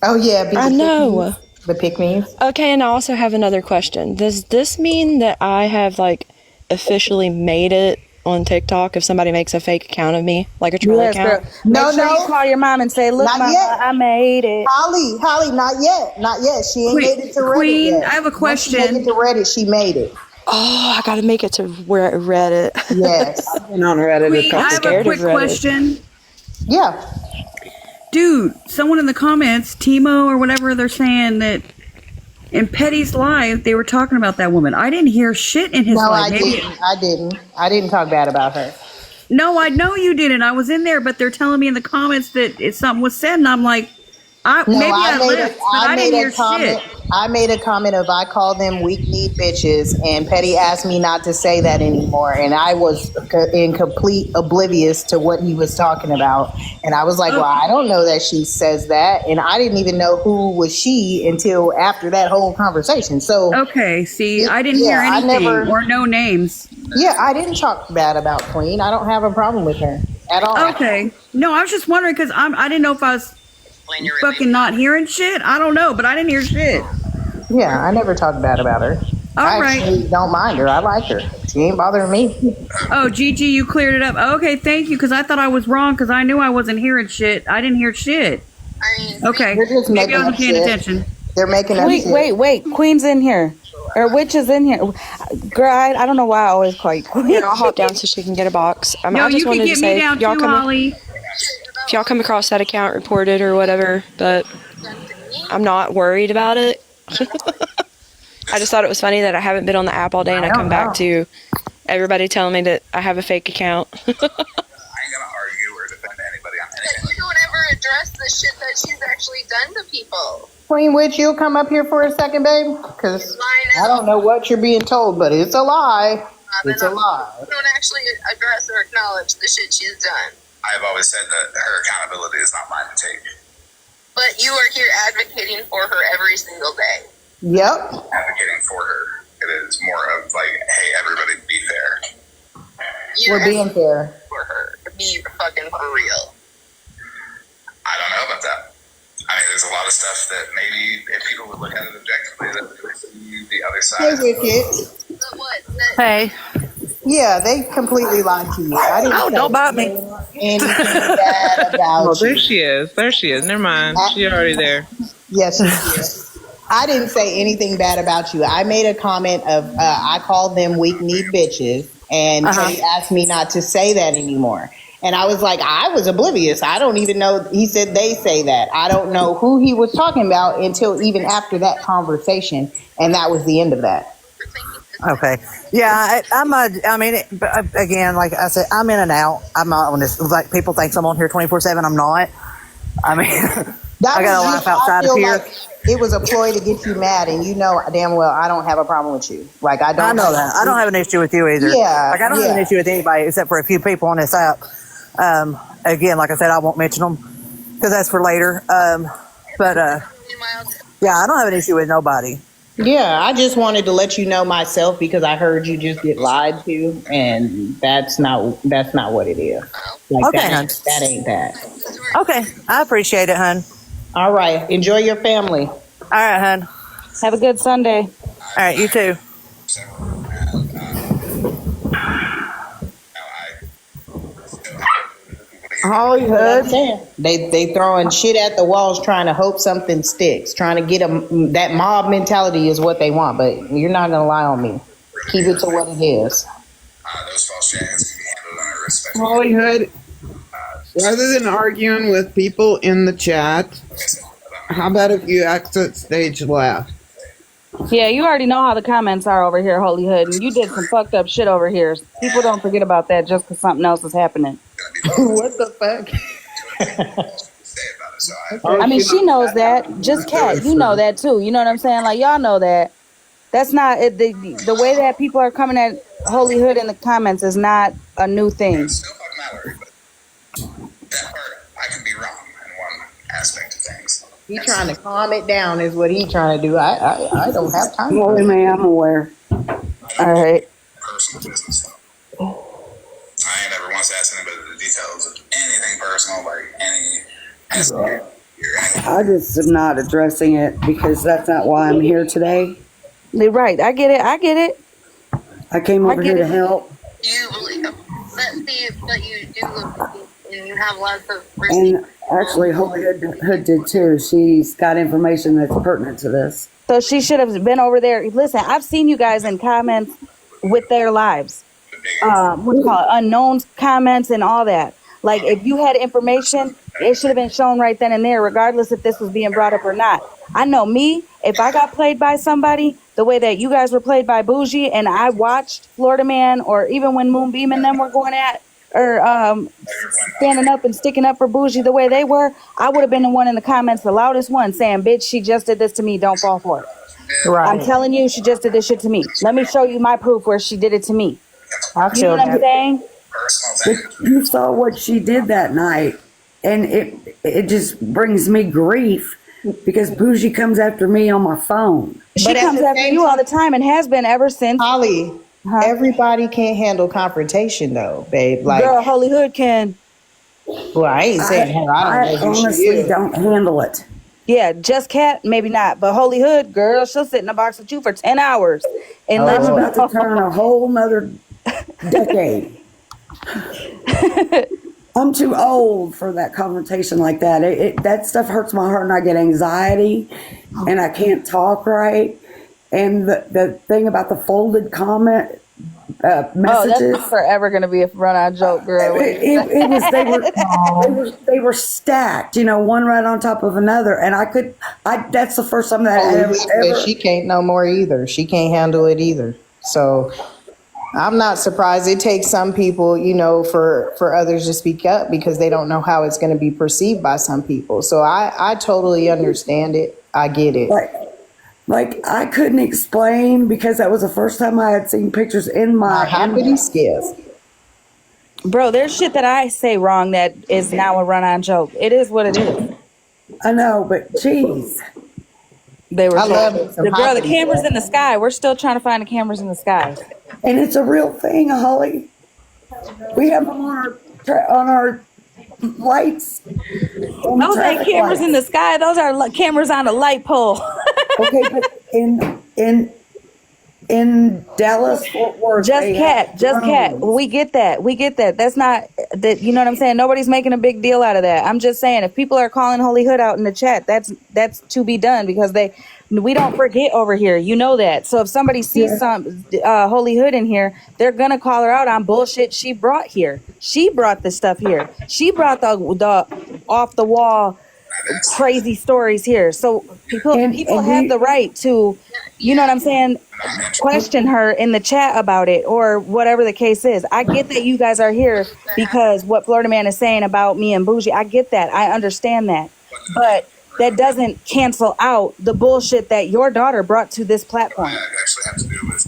Oh yeah, I know. The pick me. Okay, and I also have another question. Does this mean that I have like officially made it on TikTok if somebody makes a fake account of me, like a troll Yes, account. girl. Make sure you call your mom and say, "Look, Not mama, yet. I made it." Holly, not yet. She ain't made it to Reddit Queen, yet. I have a Once she made question. it to Reddit, she made it. Oh, I gotta make it to where Reddit. Yes. I've been on Reddit a Queen, I couple have a scared quick of Reddit. question. Yeah. Dude, someone in the comments, Timo or whatever, they're saying that in Petty's live, they were talking about that woman. I didn't hear shit in his No, live. I didn't. I didn't talk bad about her. No, I know you didn't. I was in there, but they're telling me in the comments that something was said, and I'm like, maybe I left, but I didn't hear shit. I made a comment of I call them weak-kneed bitches, and Petty asked me not to say that anymore, and I was in complete oblivious to what he was talking about, and I was like, well, I don't know that she says that, and I didn't even know who was she until after that whole conversation. So okay, see, I didn't hear anything or no names. Yeah, I didn't talk bad about Queen. I don't have a problem with her at all. Okay, no, I was just wondering because I didn't know if I was fucking not hearing shit. I don't know, but I didn't hear shit. Yeah, I never talked bad about her. I actually don't mind her. I like her. She ain't bothering me. Oh, Gigi, you cleared it up. Okay, thank you, because I thought I was wrong because I knew I wasn't hearing shit. I didn't hear shit. Okay, They're just maybe I making wasn't up paying shit. attention. They're making up shit. Wait. Queen's in here. Or Witch is in here. Girl, I don't know why I always call you Queen. Yeah, I'll hop down so she can get a box. No, I just you can wanted get to me say, down y'all too, come, Holly. if y'all come across that account, report it or whatever. But I'm not worried about it. I just thought it was funny that I haven't been on the app all day and I come back to everybody telling me that I have a fake account. I ain't gonna argue or defend anybody on anything. You don't ever address the shit that she's actually done to people. Queen Witch, you'll come up here for a second, babe? Because I don't know what you're being told, but it's a lie. It's a lie. You don't actually address or acknowledge the shit she's done. I've always said that her accountability is not mine to take. But you are here advocating for her every single day. Yep. Advocating for her. It is more of like, hey, everybody be fair. We're being fair. For her. Be fucking for real. I don't know about that. I mean, there's a lot of stuff that maybe if people would look at it objectively, that they would see the other side. Hey, Wicked. Hey. Yeah, they completely lied to you. I didn't say don't bite me. anything bad about Oh, there you. she is. There she is. Never mind. She's already there. Yes, she is. I didn't say anything bad about you. I made a comment of I called them weak-kneed bitches, and Teddy asked me not to say that anymore. And I was like, I was oblivious. I don't even know. He said they say that. I don't know who he was talking about until even after that conversation, and that was the end of that. Okay. Yeah, I mean, again, like I said, I'm in and out. I'm not on this. Like, people think I'm on here 24/7. I'm not. I mean, I got a life outside of here. Like it was a ploy to get you mad, and you know damn well I don't have a problem with you. Like, I don't. I know that. I don't have an issue with you either. Yeah, Like, I don't have an yeah. issue with anybody except for a few people on this app. Again, like I said, I won't mention them because that's for later. Yeah, I don't have an issue with nobody. Yeah, I just wanted to let you know myself because I heard you just get lied to, and that's not what it is. Like, Okay, hon. that ain't that. Okay, I appreciate it, hun. All right, enjoy your family. All right, hun. Have a good Sunday. All right, you too. Hollywood. They throwing shit at the walls trying to hope something sticks, trying to get them. That mob mentality is what they want, but you're not gonna lie on me. Keep it to what it is. Those false shenanigans can be handled on a respectful Hollywood, rather than arguing with people in the chat, how about if you exit stage left? Yeah, you already know how the comments are over here, Holy Hood, and you did some fucked up shit over here. People don't forget about that just because something else is happening. What the fuck? I mean, she knows that. Just Kat, you know that too. You know what I'm saying? Like, y'all know that. That's not it. The way that people are coming at Holy Hood in the comments is not a new thing. I can be wrong in one aspect of things. He trying to calm it down is what he trying to do. I don't have time. Well, I'm aware. All right. Personal business stuff. I ain't ever once asked anybody the details of anything personal, like any. I just am not addressing it because that's not why I'm here today. You're right. I get it. I came over here to help. You believe but you do look and you have lots of And actually, Holy Hood did too. She's got information that's pertinent to this. So she should have been over there. Listen, I've seen you guys in comments with their lives. What do you call it? Unknowns comments and all that. Like, if you had information, it should have been shown right then and there, regardless if this was being brought up or not. I know me, if I got played by somebody the way that you guys were played by Bougie, and I watched Florida Man, or even when Moonbeam and them were going at, or standing up and sticking up for Bougie the way they were, I would have been the one in the comments, the loudest one, saying, bitch, she just did this to me, don't fall for it. Right. I'm telling you, she just did this shit to me. Let me show you my proof where she did it to me. I You know feel what I'm that. saying? But you saw what she did that night, and it just brings me grief because Bougie comes after me on my phone. She But at comes the after same you all time- the time and has been ever since. Holly, everybody can't handle confrontation though, babe. Like, Girl, Holy Hood can. well, I ain't saying her. I don't know who she honestly is. don't handle it. Yeah, just Cat, maybe not. But Holy Hood, girl, she'll sit in a box with you for 10 hours. And let I'm you about to turn a whole nother decade. I'm too old for that confrontation like that. That stuff hurts my heart, and I get anxiety, and I can't talk right. And the thing about the folded comment Oh, messages. that's forever going to be a run-on joke, girl. It was they were stacked, one right on top of another, and that's the first time that I Holy Hood said she can't no more either. She can't handle it either. So I'm not surprised. It takes some people, for others to speak up because they don't know how it's going to be perceived by some people. So I totally understand it. I get it. Like I couldn't explain because that was the first time I had seen pictures in my happity skills. Bro, there's shit that I say wrong that is now a run-on joke. It is what it is. I know, but jeez. They were I love it. Some the girl, the hoppity cameras stuff. in the sky. We're still trying to find the cameras in the sky. And it's a real thing, Holly. We have them on our lights. Those ain't cameras in the sky. Those are cameras on a light pole. Okay, but in Dallas, Fort Worth, Just they Cat, have just Cat. drones. We get that. That's not that. You know what I'm saying? Nobody's making a big deal out of that. I'm just saying, if people are calling Holy Hood out in the chat, that's to be done because we don't forget over here. You know that. So if somebody sees some Holy Hood in here, they're gonna call her out on bullshit she brought here. She brought this stuff here. She brought the off the wall crazy stories here. So people have the right to, you know what I'm saying, question her in the chat about it or whatever the case is. I get that you guys are here because what Florida Man is saying about me and Bougie, I get that. I understand that. But that doesn't cancel out the bullshit that your daughter brought to this platform.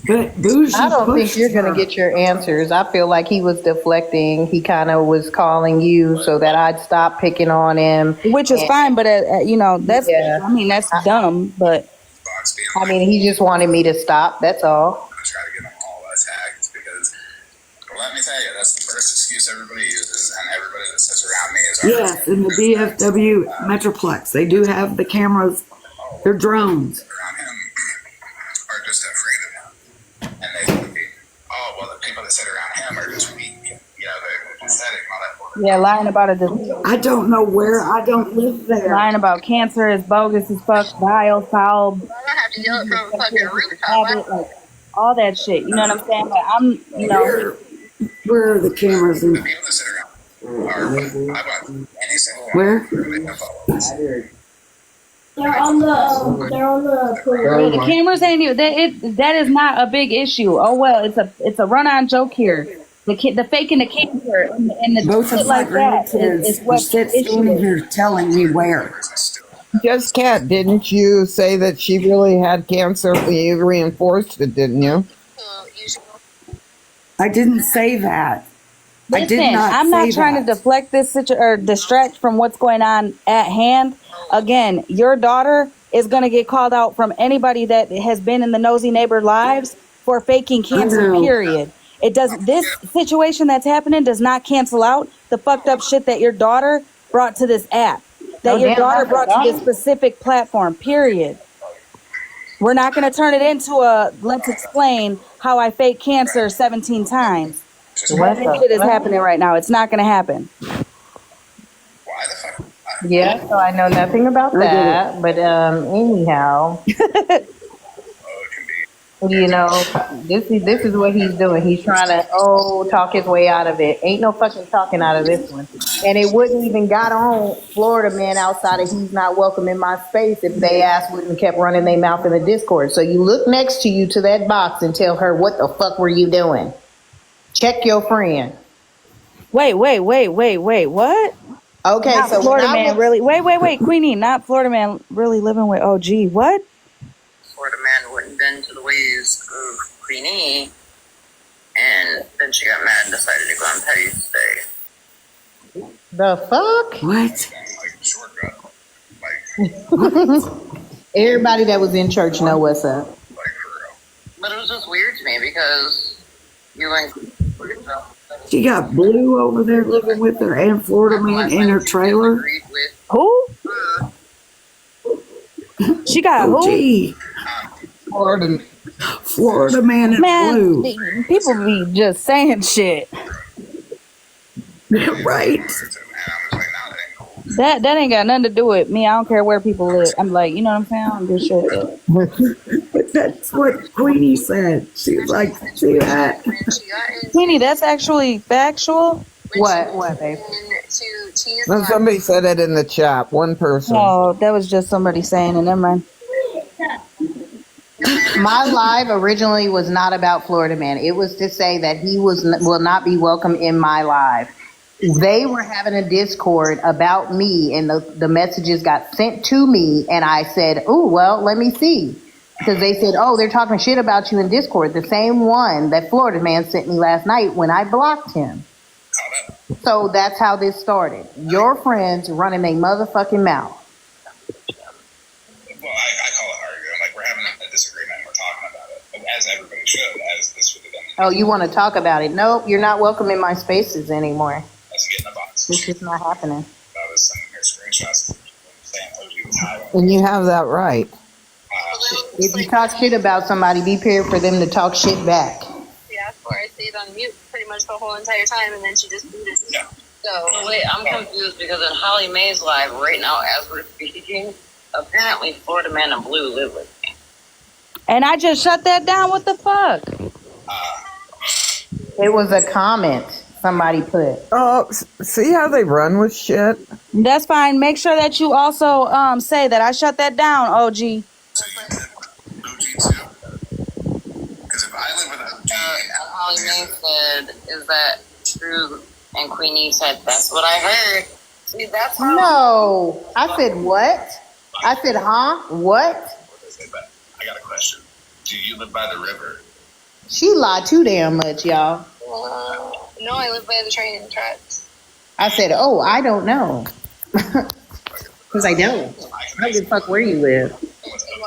But Bougie, I don't think you're going to get your answers. I feel like he was deflecting. He kind of was calling you so that I'd stop picking on him. Which is fine, but that's, I mean, that's dumb, but. I mean, he just wanted me to stop. That's all. Try to get them all attacked because, let me tell you, that's the first excuse everybody uses, and everybody that sits around me is Yes, in the DFW Metroplex, they do have the cameras. They're drones. around him are just afraid of him, and they think, oh well, the people that sit around him are just weak, they're pathetic and all that. Yeah, lying about it. I don't know where. I don't live there. Lying about cancer is bogus as fuck, vile, foul, I have to yell it from a fucking rooftop. like all that shit. You know what I'm saying? But I'm, Where are the cameras? The people that sit around are, I want any single one. Where? They're on the the cameras ain't even, that is not a big issue. Oh well, it's a run-on joke here. The faking the cancer and the Both shit of my like that grandkids is what sit the issue standing is. here telling me where. Just Cat, didn't you say that she really had cancer? You reinforced it, didn't you? I didn't say that. I did Listen, not I'm not say trying that. to deflect this or distract from what's going on at hand. Again, your daughter is going to get called out from anybody that has been in the Nosy Neighbor lives for faking cancer, know. period. It does. This situation that's happening does not cancel out the fucked up shit that your daughter brought to this app, that No, your damn, daughter I brought to this forgot. specific platform, period. We're not going to turn it into a let's explain how I faked cancer 17 times. What That shit is the happening right now. It's not gonna happen. Yeah, so I know nothing about that. But anyhow, you know, this is what he's doing. He's trying to talk his way out of it. Ain't no fucking talking out of this one. And it wouldn't even got on Florida man outside of he's not welcome in my space if they ass wouldn't kept running their mouth in the Discord. So you look next to you to that box and tell her what the fuck were you doing? Check your friend. Wait, what? Okay, not so Florida when I man was- really. Wait, Queenie, not Florida man really living with OG. What? Florida man wouldn't bend to the ways of Queenie, and then she got mad and decided to go on Petty's stay. The fuck? What? Everybody that was in church know what's up. But it was just weird to me because you and She got Blue over there living with her and Florida man in her trailer. Who? She got who? OG. Florida man and Blue. People be just saying shit. Right. That ain't got nothing to do with me. I don't care where people live. I'm like, you know what I'm saying? I don't do shit. But that's what Queenie said. She was like, see that? Queenie, that's actually factual. What, babe? No, somebody said it in the chat. One person. Oh, that was just somebody saying it. Never mind. My live originally was not about Florida man. It was to say that he will not be welcome in my live. They were having a Discord about me, and the messages got sent to me, and I said, "Oh, well, let me see," because they said, "Oh, they're talking shit about you in Discord." The same one that Florida man sent me last night when I blocked him. So that's how this started. Your friends running their motherfucking mouth. Well, I call it arguing. Like, we're having a disagreement and we're talking about it, as everybody should, as this would have been. Oh, you want to talk about it? Nope, you're not welcome in my spaces anymore. Let's get in the box. This is not happening. I was sending her screenshots saying OG was high. And you have that right. If you talk shit about somebody, be prepared for them to talk shit back. Yeah, before I stayed on mute pretty much the whole entire time, and then she just booted me. Yeah. So wait, I'm confused because in Holly Mae's live right now, as we're speaking, apparently Florida man and Blue live with me. And I just shut that down. What the fuck? It was a comment somebody put. Oh, see how they run with shit? That's fine. Make sure that you also say that I shut that down, OG. So you did OG too? Because if I live with OG, And Holly Mae said, "Is that true?" And Queenie said, "That's what I heard." See, that's how. No, I said what? I said, huh? What? I got a question. Do you live by the river? She lied too damn much, y'all. no, I live by the train tracks. I said, oh, I don't know. Because I don't. I don't give a fuck where you live.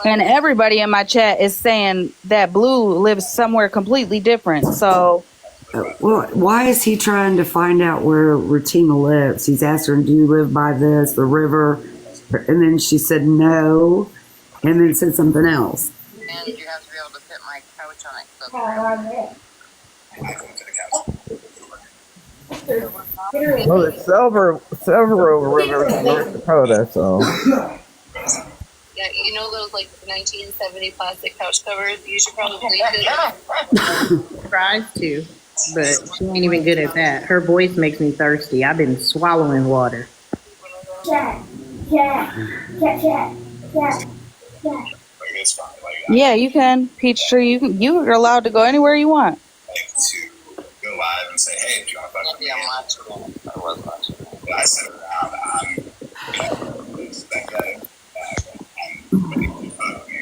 And everybody in my chat is saying that Blue lives somewhere completely different. So, Well, why is he trying to find out where Rutina lives? He's asked her, do you live by this, the river? And then she said no, and then said something else. And you have to be able to fit my couch on it. Well, the Silver River is in North Dakota, so. Yeah, you know those like 1970 plastic couch covers? You should probably leave it. Tries to, but she ain't even good at that. Her voice makes me thirsty. I've been swallowing water. yeah, you can. Peachtree, you're allowed to go anywhere you want. Like to go live and say, hey, do you want to fuck with me? I'm watching it. I was watching it. But I said around, that guy.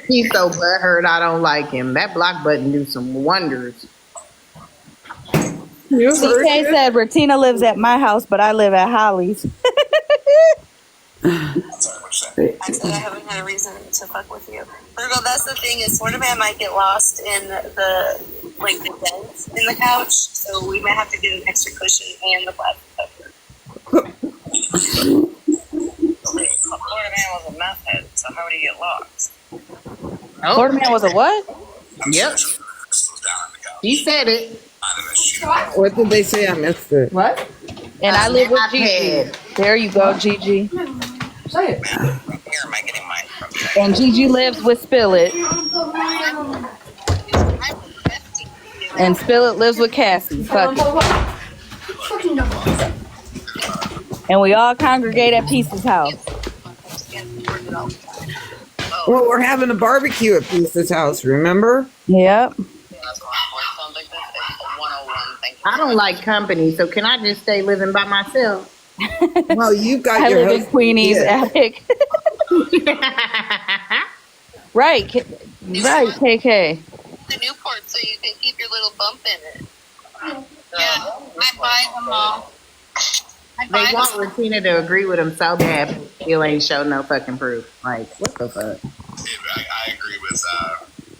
He's so butthurt, I don't like him. That block button do some wonders. CK said Ratina lives at my house, but I live at Holly's. I said I haven't had a reason to fuck with you. Virgo, that's the thing is Florida man might get lost in the dents in the couch, so we might have to get an extra cushion and the plastic cover. Florida man was a meth head, so how would he get lost? Florida man was a what? Yep. He said it. behind him is she. What did they say? I missed it. What? And I live with Gigi. There you go, Gigi. Say it. Here, am I getting mine from you? And Gigi lives with Spillet. And Spillet lives with Cassie. Fuck it. And we all congregate at Peace's house. Well, we're having a barbecue at Peace's house, remember? Yep. I don't like company, so can I just stay living by myself? Well, you got I your live in husband- Queenie's yeah. attic. Right, KK. The Newport so you can keep your little bump in it. Yeah, I buy them all. They want Latina to agree with him so bad, but still ain't show no fucking proof. Like, what the fuck? I agree with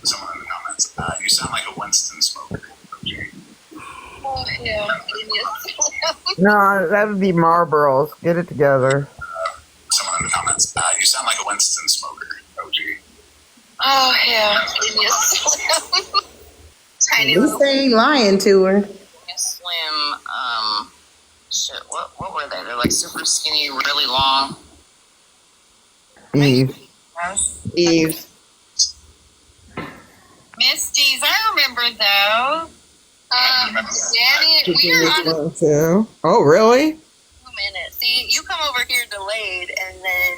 someone in the comments. You sound like a Winston smoker. Oh, yeah. No, that would be Marlboros. Get it together. Someone in the comments. You sound like a Winston smoker, OG. Oh, yeah. Tiny At least little they ain't lying to her. Slim, shit, what were they? They're like super skinny, really long. Eve. Misty's, I remember those. Danny, we're on a Too. Oh, really? minute. See, you come over here delayed, and then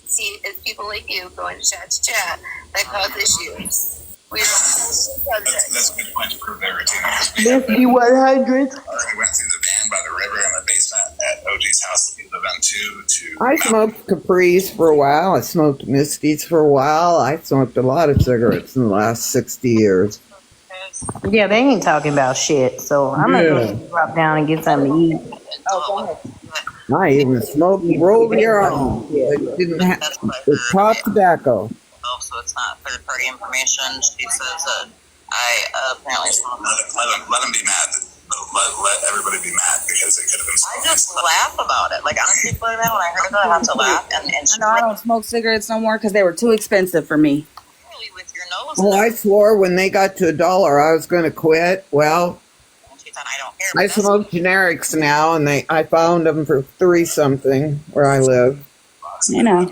see, it's people like you going chat to chat that cause issues. We're on That's a good point to prove that routine. Misty 100. Already went through the van by the river in the basement at OG's house that we live in to I smoked Capri's for a while. I smoked Misty's for a while. I smoked a lot of cigarettes in the last 60 years. Yeah, they ain't talking about shit, so I'm gonna go drop down and get something to eat. Oh, go ahead. I even smoked rolled your own. It didn't have it's hot tobacco. So it's not third party information. She says that I apparently let them be mad. Let everybody be mad because it could have been. I just laugh about it. Like honestly, when I heard it, I have to laugh. And she, I don't smoke cigarettes no more because they were too expensive for me. with your nose. Well, I swore when they got to $1 I was going to quit. Well, She thought I don't care. I smoke generics now, and I found them for $3 something where I live. You know.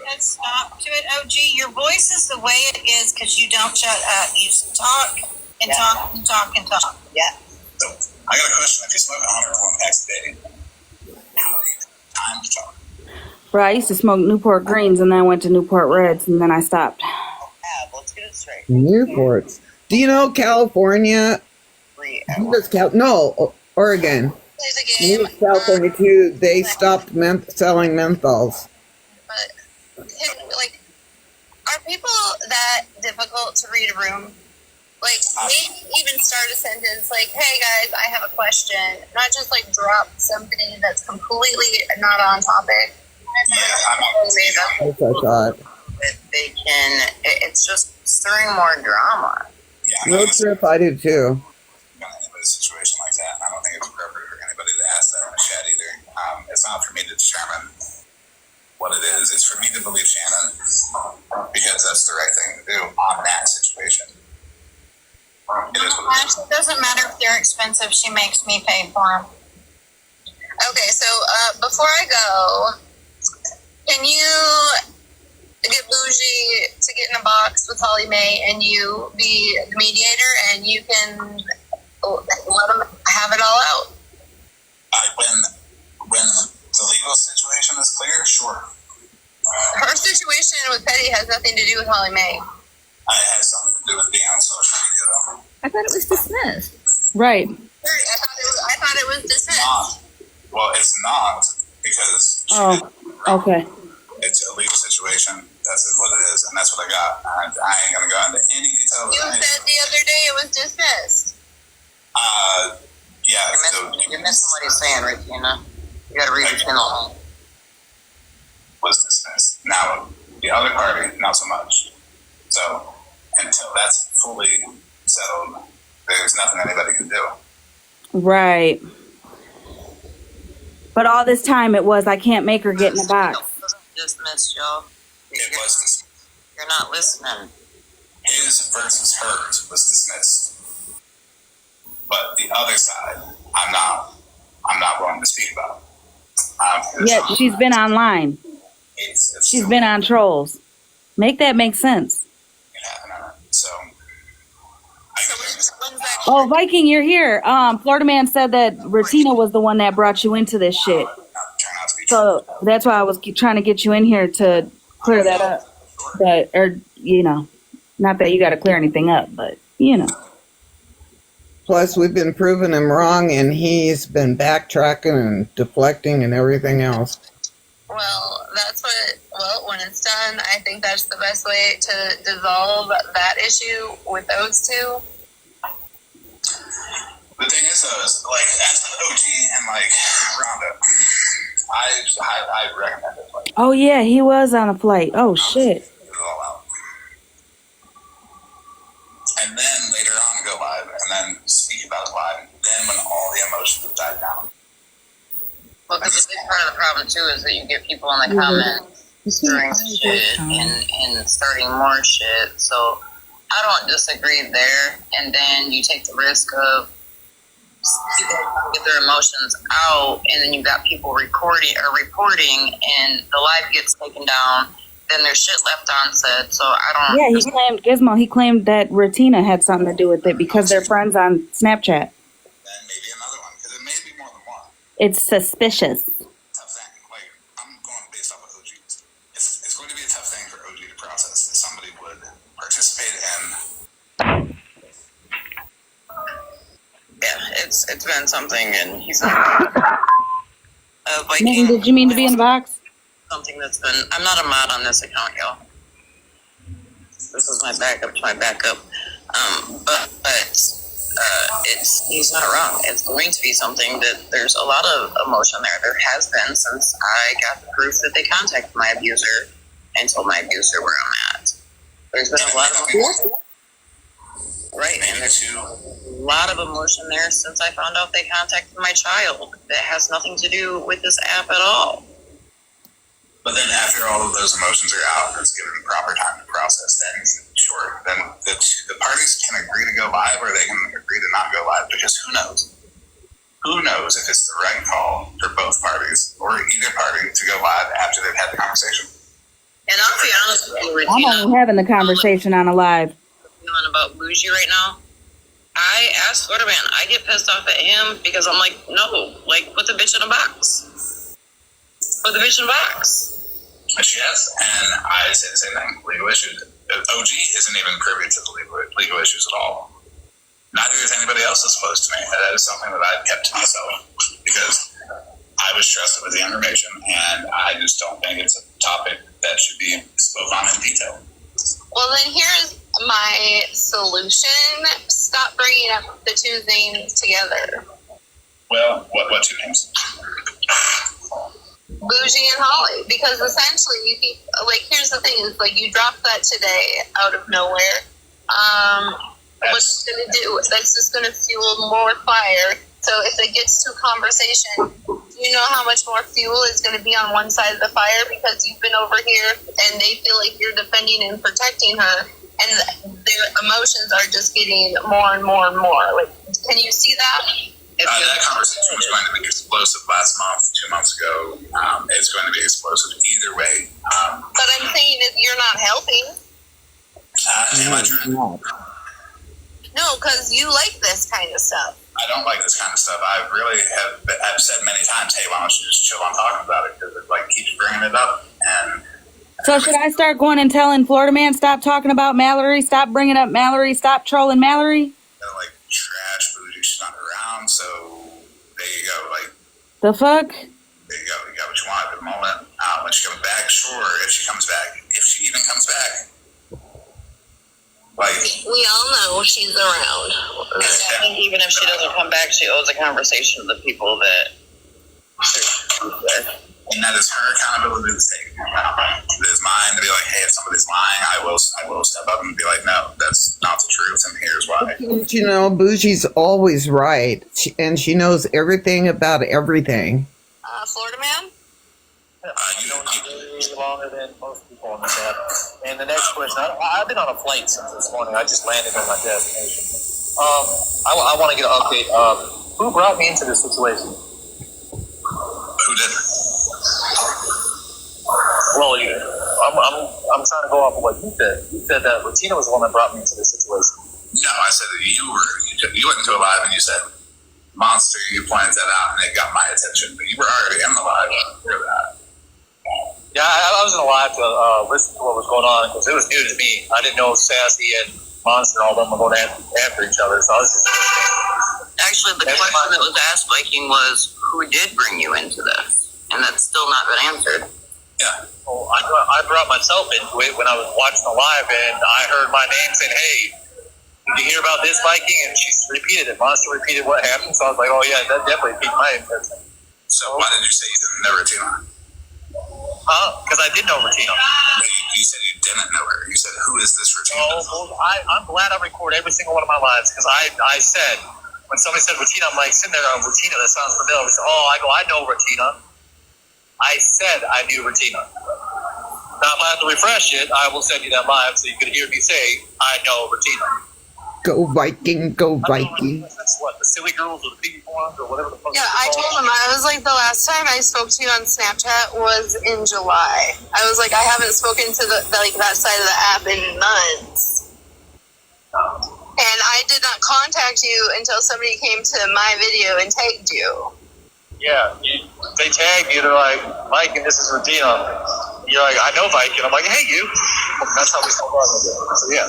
Let's stop to it, OG. Your voice is the way it is because you don't shut up. You talk and talk and talk and talk. Yeah. So I got a question. If you smoke 101 packs a day, how many times to talk? Bro, I used to smoke Newport Greens and then I went to Newport Reds and then I stopped. Let's get it straight. Newports. Do you know California? No, Oregon. California too. They stopped selling menthols. Like, are people that difficult to read a room? Like, maybe even start a sentence like, hey guys, I have a question. Not just like drop something that's completely not on topic. That's what I thought. They can, it's just stirring more drama. Road trip, I do too. A situation like that, I don't think it's appropriate for anybody to ask that in a chat either. It's not for me to determine what it is. It's for me to believe Shannon because that's the right thing to do on that situation. It is what it is. It doesn't matter if they're expensive. She makes me pay for them. Okay, so before I go, can you get Bougie to get in a box with Holly Mae and you be the mediator and you can let them have it all out? When the legal situation is clear, sure. Her situation with Petty has nothing to do with Holly Mae. It has something to do with being on social media, though. I thought it was dismissed. Right. I thought it was dismissed. Well, it's not because Okay. it's a legal situation. That's what it is, and that's what I got. I ain't gonna go into any details. You said the other day it was dismissed. Yeah. You're missing what he's saying, Regina. You gotta read between the lines. Was dismissed. Now, the other party, not so much. So, until that's fully settled, there's nothing anybody can do. Right. But all this time it was I can't make her get in a box. Dismissed, y'all. It was dismissed. You're not listening. His versus hers was dismissed. But the other side, I'm not willing to speak about. Yeah, she's been online. She's been on trolls. Make that make sense. So. Oh, Viking, you're here. Florida Man said that Ratina was the one that brought you into this shit. So that's why I was trying to get you in here to clear that up. But, or, you know, not that you got to clear anything up, but, you know. Plus, we've been proving him wrong, and he's been backtracking and deflecting and everything else. Well, when it's done, I think that's the best way to dissolve that issue with those two. The thing is, though, is like as the OG and like Roundup, I recommend it. Like, Oh, yeah, he was on a flight. Oh, shit. get it all out, and then later on go live, and then speak about it live. Then when all the emotions have died down. Well, because a big part of the problem too is that you get people in the comments stirring shit and starting more shit. So I don't disagree there. And then you take the risk of people get their emotions out, and then you've got people reporting, and the live gets taken down. Then there's shit left unsaid. So I don't. Yeah, he claimed, Gizmo, he claimed that Ratina had something to do with it because they're friends on Snapchat. It's suspicious. It's going to be a tough thing for OG to process if somebody would participate in. Yeah, it's been something, and he's Megan, did you mean to be in the box? something that's been. I'm not a mod on this account, y'all. This is my backup to my backup. But he's not wrong. It's going to be something that there's a lot of emotion there. There has been since I got the proof that they contacted my abuser and told my abuser where I'm at. There's been a lot of emotion. Right, and there's a lot of emotion there since I found out they contacted my child. That has nothing to do with this app at all. But then after all of those emotions are out and it's given proper time to process, then sure, then the parties can agree to go live or they can agree to not go live, because who knows? Who knows if it's the right call for both parties or either party to go live after they've had the conversation. And I'll be honest with you, I'm Regina, only having the conversation on a live. feeling about Bougie right now. I asked Florida Man, I get pissed off at him because I'm like, no, like, put the bitch in a box. Put the bitch in a box. She has, and I say the same thing. Legal issues. OG isn't even privy to the legal issues at all. Neither is anybody else that's close to me. That is something that I've kept to myself because I was trusted with the information, and I just don't think it's a topic that should be spoken on in detail. Well, then here's my solution. Stop bringing up the two names together. Well, what two names? Bougie and Holly, because essentially you keep, like, here's the thing is, like, you dropped that today out of nowhere. What's it gonna do? That's just gonna fuel more fire. So if it gets to a conversation, you know how much more fuel is gonna be on one side of the fire because you've been over here and they feel like you're defending and protecting her, and their emotions are just getting more and more and more. Like, can you see that? That conversation was going to be explosive last month, 2 months ago. It's going to be explosive either way. But I'm saying that you're not helping. Am I trying? No, because you like this kind of stuff. I don't like this kind of stuff. I really I've said many times, hey, why don't you just chill on talking about it, because it like keeps bringing it up. And So should I start going and telling Florida Man, stop talking about Mallory, stop bringing up Mallory, stop trolling Mallory? like trash Bougie, she's not around, so there you go. Like, The fuck? there you go. You got what you want at the moment. When she comes back, sure, if she comes back, if she even comes back. Like, we all know she's around. I think even if she doesn't come back, she owes a conversation to the people that. And that is her accountability to take. It is mine to be like, hey, if somebody's lying, I will step up and be like, no, that's not the truth, and here's why. But you know, Bougie's always right, and she knows everything about everything. Florida Man? You don't need any longer than most people on this app. And the next question, I've been on a flight since this morning. I just landed on my destination. I want to get an update. Who brought me into this situation? Who did? Well, I'm trying to go off of what you said. You said that Regina was the one that brought me into this situation. No, I said that you went into a live and you said monster. You pointed that out and it got my attention, but you were already in the live for that. Yeah, I was in a live to listen to what was going on because it was new to me. I didn't know Sassy and Monster and all them were going after each other, so I was just Actually, the question that was asked, Viking, was who did bring you into this? And that's still not been answered. Yeah. Well, I brought myself into it when I was watching the live, and I heard my name saying, "Hey, did you hear about this, Viking?" And she repeated it. Monster repeated what happened, so I was like, "Oh yeah, that definitely piqued my interest." So why did you say you didn't know Regina? Because I did know Regina. You said you didn't know her. You said, "Who is this Regina?" Oh, well, I'm glad I record every single one of my lives because I said when somebody said Regina, I'm like sitting there on Regina. That sounds familiar. So, I know Regina. I said I knew Regina. Now, if I have to refresh it, I will send you that live so you can hear me say, I know Regina. Go Viking, go Viking. That's what, the silly girls or the piggy forms or whatever the fuck. Yeah, I told him, I was like, the last time I spoke to you on Snapchat was in July. I was like, I haven't spoken to that side of the app in months. And I did not contact you until somebody came to my video and tagged you. Yeah, they tagged you. They're like, Mike, and this is Regina. You're like, I know Mike, and I'm like, hey, you. That's how we started talking. So yeah.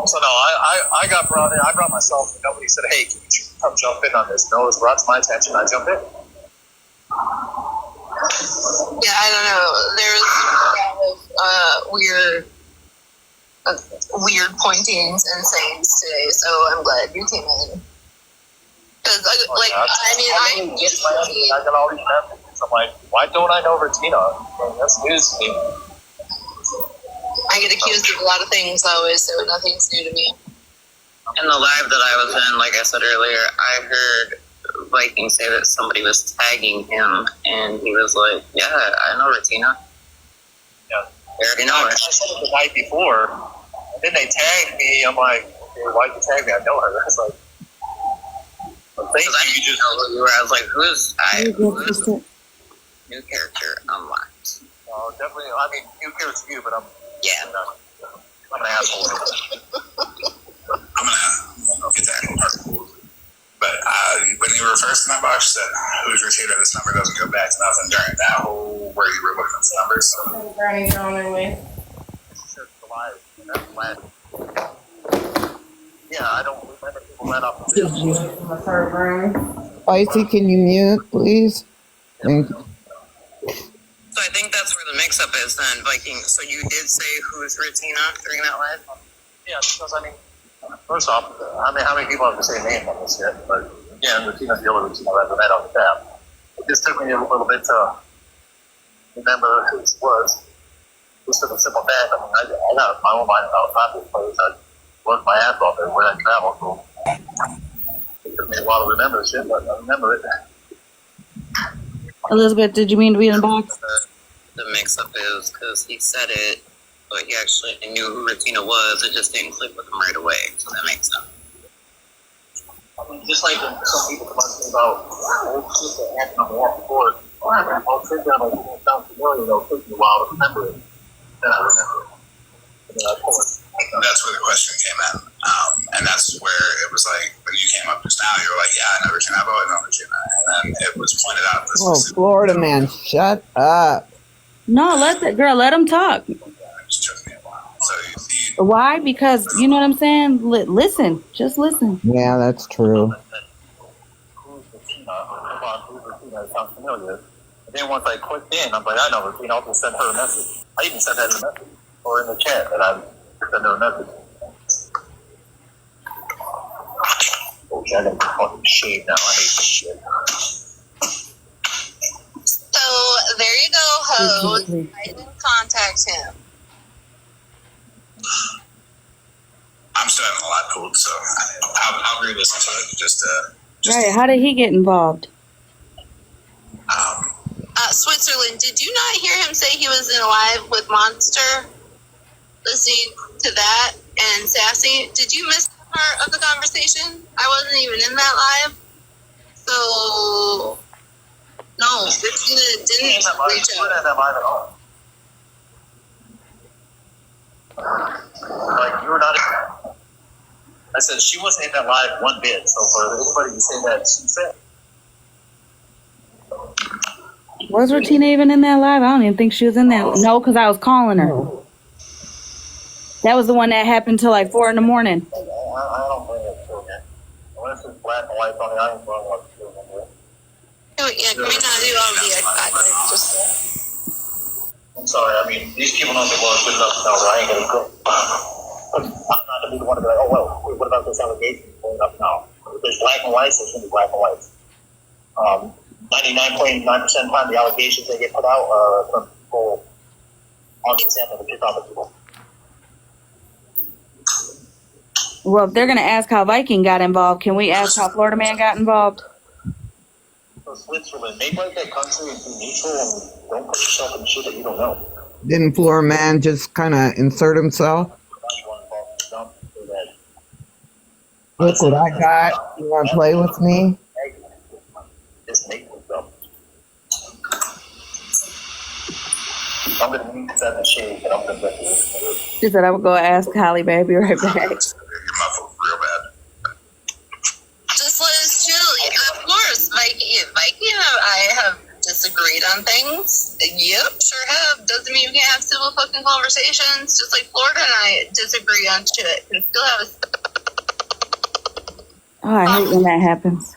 So no, I got brought in. I brought myself, and nobody said, hey, can you come jump in on this? No, it was brought to my attention. I jumped in. Yeah, I don't know. There's a lot of weird pointings and sayings today, so I'm glad you came in. Because, I got all these messages. I'm like, why don't I know Regina? That's news to me. I get accused of a lot of things always, so nothing's new to me. In the live that I was in, like I said earlier, I heard Viking say that somebody was tagging him, and he was like, yeah, I know Regina. Yeah. I already know her. I said it the night before, and then they tagged me. I'm like, okay, why'd you tag me? I know her. I was like, because I didn't know who you were. I was like, who's new character unlocked? No, definitely. I mean, new character to you, but I'm an asshole. I'm gonna get that. But when you were first in that box, you said, "Who's Regina? This number doesn't go back to nothing." During that whole where you were looking at the numbers. Granny's on her way. Yeah, I don't remember people let off. Icy, can you mute, please? Thank you. So I think that's where the mix-up is then, Viking. So you did say who's Regina during that live? Yeah, because I mean, first off, I mean, how many people have the same name on this yet? But again, Regina's the only Regina I've ever met on the tab. It just took me a little bit to remember who she was. Just for the simple fact, I mean, I got my own mind about half this place. I worked my ass off everywhere I travel, so it took me a while to remember the shit, but I remember it. Elizabeth, did you mean to be in the box? The mix-up is because he said it, but he actually knew who Regina was. It just didn't click with him right away, so that makes sense. I mean, just like when some people come up to me about old shit that happened on the walk before, I'll sit down like, it sounds familiar, it'll take me a while to remember it. Then I remember it. And then I pull it. That's where the question came in. And that's where it was like, when you came up just now, you were like, yeah, I know Regina, I've always known Regina. And then it was pointed out. This Oh, was Florida man, shut up. No, let him talk. it just took me a while. So you see, Why? Because you know what I'm saying. Listen, just listen. Yeah, that's true. Who's Regina? Who's Regina? It sounds familiar. And then once I clicked in, I'm like, I know Regina, I'll just send her a message. I even sent that in the message, or in the chat, that I sent her a message. Oh, I gotta fucking shave now. I hate this shit. So there you go, hoes. I didn't contact him. I'm still having a lot pulled, so I'll re-listen to it. Just Right? How did he get involved? Switzerland, did you not hear him say he was in a live with Monster? listening to that and Sassy. Did you miss that part of the conversation? I wasn't even in that live. So, no, Christina didn't reach out. Like, you were not. I said she wasn't in that live one bit. So for everybody to say that she said. Was Retina even in that live? I don't even think she was in that. No, because I was calling her. That was the one that happened till like 4 in the morning. I don't bring it to again. Unless it's black and white on the iron, I don't want to do it. Yeah, can we not do all the exact just I'm sorry, I mean, these people know the law good enough to know that I ain't gonna go. I'm not gonna be the one to be like, oh, well, wait, what about this allegation going up now? If there's black and whites, there's gonna be black and whites. 99.9% of the time, the allegations that get put out are from people on the sample that pick on the people. Well, if they're going to ask how Viking got involved, can we ask how Florida Man got involved? So Switzerland, make like that country and be neutral and don't put yourself in shit that you don't know. Didn't Florida Man just kind of insert himself? Look what I got. You want to play with me? Just make them dumb. I'm gonna meet that in the shade, and I'm gonna bet you. She said I would go ask Holly, baby, right back. You're muffled real bad. just let us chill. Of course, Viking and I have disagreed on things. Yep, sure have. Doesn't mean we can't have civil fucking conversations. Just like Florida and I disagree on shit. Can still have a Oh, I hate when that happens.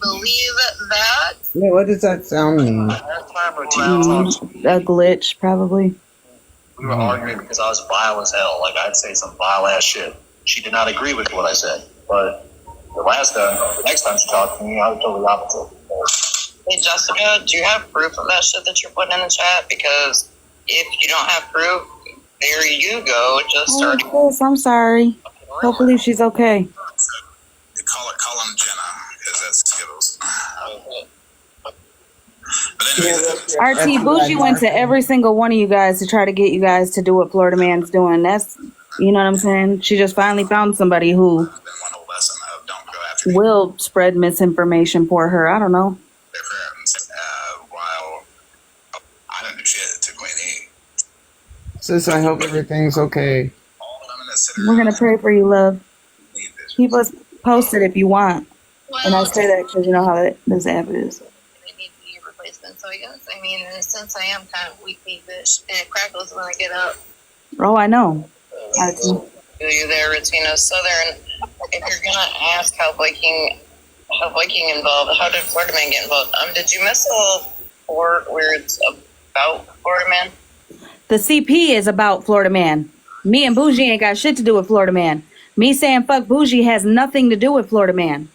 believe that. Yeah, what does that sound mean? A glitch, probably. We were arguing because I was vile as hell. Like, I'd say some vile ass shit. She did not agree with what I said. But the next time she talked to me, I was totally opposite. Hey, Jessica, do you have proof of that shit that you're putting in the chat? Because if you don't have proof, there you go. Just start. Oh, Chris, I'm sorry. Hopefully she's okay. Call him Jenna, because that's Skittles. But anyway, RT Bougie went to every single one of you guys to try to get you guys to do what Florida Man's doing. That's, you know what I'm saying? She just finally found somebody who will spread misinformation for her. I don't know. while I didn't do shit to Queen E. Sis, I hope everything's okay. We're going to pray for you, love. Keep us posted if you want. And I say that because you know how this app is. So I guess, I mean, in a sense, I am kind of weak-kneed bitch, and it crackles when I get up. Oh, I know. Do you there, Retina Southern? If you're gonna ask how Viking involved, how did Florida Man get involved? Did you miss the little part where it's about Florida Man? The CP is about Florida Man. Me and Bougie ain't got shit to do with Florida Man. Me saying fuck Bougie has nothing to do with Florida Man.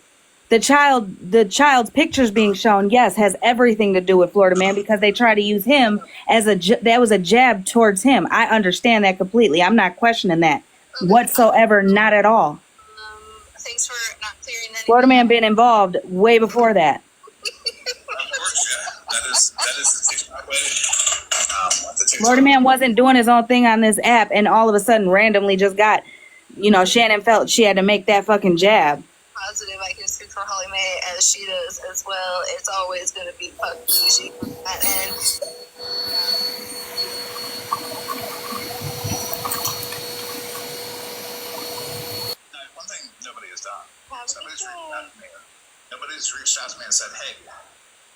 The child's pictures being shown, yes, has everything to do with Florida Man because they try to use him as that was a jab towards him. I understand that completely. I'm not questioning that whatsoever, not at all. Thanks for not clearing that. Florida Man been involved way before that. That is the Florida Man wasn't doing his own thing on this app and all of a sudden randomly just got, Shannon felt she had to make that fucking jab. Positive, I can speak for Holly Mae as she does as well. It's always going to be fuck Bougie on that end. One thing nobody has done. Nobody's reached out to me and said, "Hey,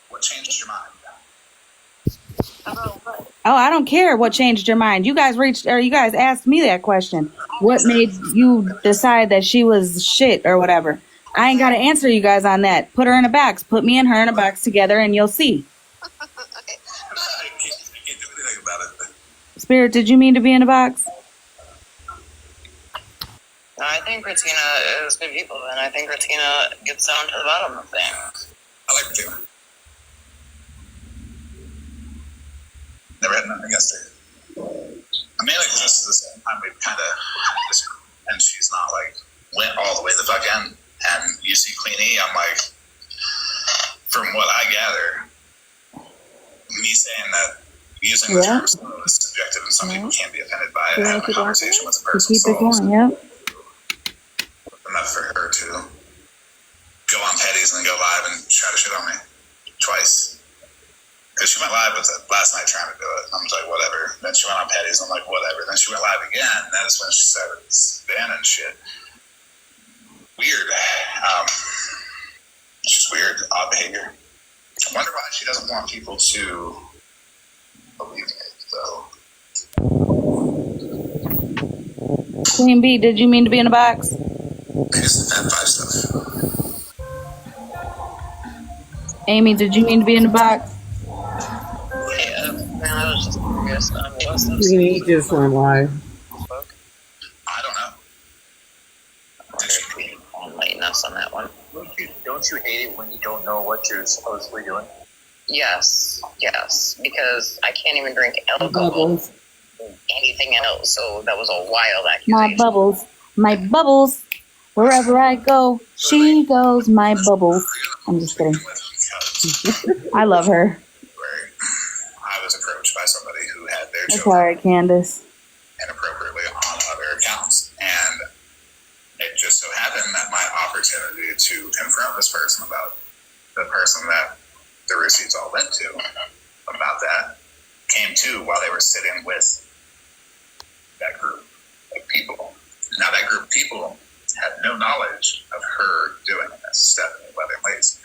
what changed your mind?" Oh, I don't care what changed your mind. You guys asked me that question. What made you decide that she was shit or whatever? I ain't got to answer you guys on that. Put her in a box. Put me and her in a box together and you'll see. I can't do anything about it. Spirit, did you mean to be in a box? I think Retina is good people, and I think Retina gets down to the bottom of things. I like Retina. Never had nothing against her. I mean, like, just at the same time, we've kind of, and she's not like went all the way the fuck in. And you see Queen E, I'm like, from what I gather, me saying that, using the term slow is subjective, and some people can be offended by it. Yeah, Having a conversation with a to person keep it slow. going, yep. Enough for her to go on Petty's and then go live and try to shit on me twice. Because she went live with it last night trying to do it. I'm just like, whatever. Then she went on Petty's. I'm like, whatever. Then she went live again. And that is when she started banning shit. Weird. It's just weird, odd behavior. I wonder why she doesn't want people to believe it, though. Queen B, did you mean to be in a box? It's that 5 stuff. Amy, did you mean to be in the box? Yeah, man, I was just curious. What's this? He just went live. I don't know. Enlighten us on that one. Don't you hate it when you don't know what you're supposedly doing? Yes, because I can't even drink alcohol, anything else. So that was a wild accusation. My bubbles. Wherever I go, she goes, my bubbles. I'm just kidding. I love her. I was approached by somebody who had their It's children alright, Candace. inappropriately on other accounts, and it just so happened that my opportunity to confront this person about the person that the receipts all went to about that came to while they were sitting with that group of people. Now that group of people had no knowledge of her doing this, Stephanie Leather-Lace.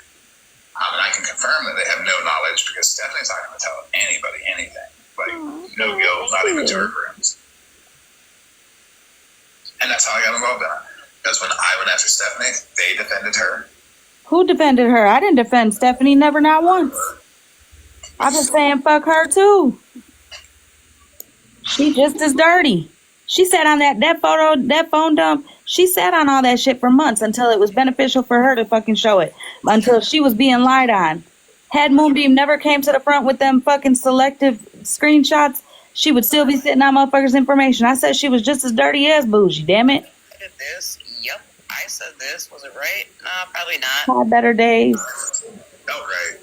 And I can confirm that they have no knowledge because Stephanie's not going to tell anybody anything. Like, no guilt, not even to her friends. And that's how I got involved in it. Because when I went after Stephanie, they defended her. Who defended her? I didn't defend Stephanie, never, not once. I've been saying fuck her too. She just as dirty. She sat on that phone dump. She sat on all that shit for months until it was beneficial for her to fucking show it. Until she was being lied on. Had Moonbeam never came to the front with them fucking selective screenshots, she would still be sitting on motherfuckers' information. I said she was just as dirty as Bougie, damn it. I did this. Yep, I said this. Was it right? No, probably not. Had better days. Felt right.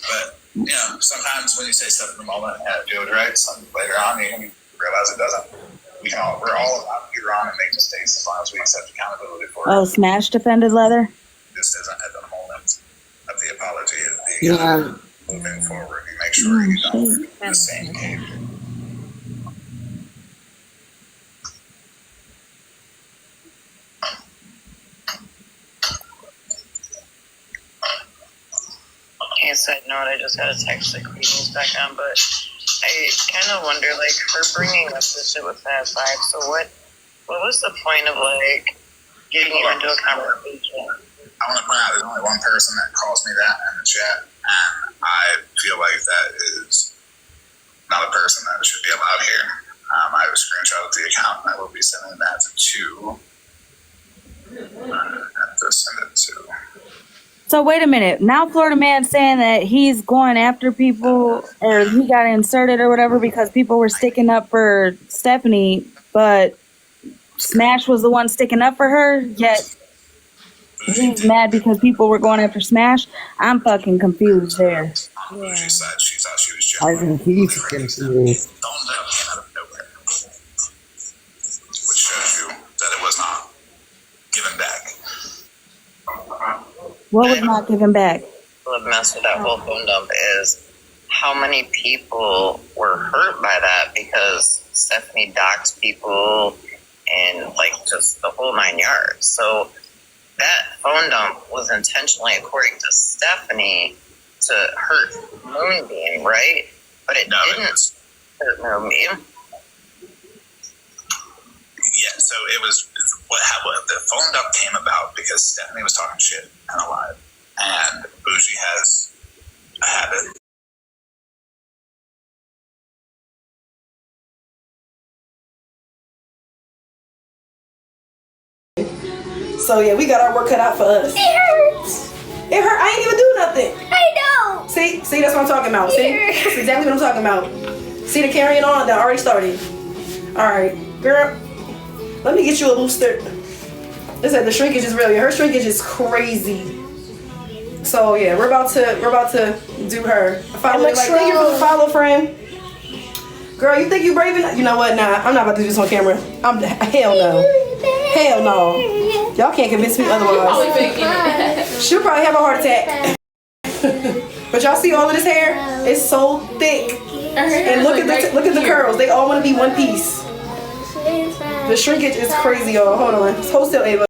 But, you know, sometimes when you say stuff in the moment and it feels right, later on you realize it doesn't. We're all allowed to be wrong and make mistakes as long as we accept accountability for it. Oh, Smash defended Leather? This isn't at the moment of the apology. Moving forward, you make sure you don't do the same behavior. Okay, side note, I just got a text that Queenie's back on, but I kind of wonder, like, her bringing up this shit with Fab Five. So what was the point of, like, getting you into a conversation? I want to point out there's only one person that calls me that in the chat, and I feel like that is not a person that should be allowed here. I have a screenshot of the account, and I will be sending that to So wait a minute. Now Florida Man saying that he's going after people, or he got inserted or whatever because people were sticking up for Stephanie, but Smash was the one sticking up for her, yet he's mad because people were going after Smash. I'm fucking confused there. Yeah. She thought she was just I think he's confused. came out of nowhere, which shows you that it was not given back. What was not given back? The mess with that whole phone dump is how many people were hurt by that because Stephanie doxed people and, like, just the whole 9 yards. So that phone dump was intentionally, according to Stephanie, to hurt Moonbeam, right? But it didn't hurt Moonbeam. Yeah, so it was what the phone dump came about because Stephanie was talking shit and alive, and Bougie has a habit. So yeah, we got our work cut out for us. It hurts. It hurt. I ain't even do nothing. I know. See, that's what I'm talking about. See, that's exactly what I'm talking about. See the carrying on that already started. All right, girl. Let me get you a booster. Listen, the shrinkage is real. Her shrinkage is crazy. So yeah, we're about to do her. Follow, like, thank you for the follow, friend. Girl, you think you brave enough? You know what? Nah, I'm not about to do this on camera. Hell no. Hell no. Y'all can't convince me otherwise. She'll probably have a heart attack. But y'all see all of this hair? It's so thick. And look at the curls. They all want to be one piece. The shrinkage is crazy, y'all. Hold on. It's wholesale Ava.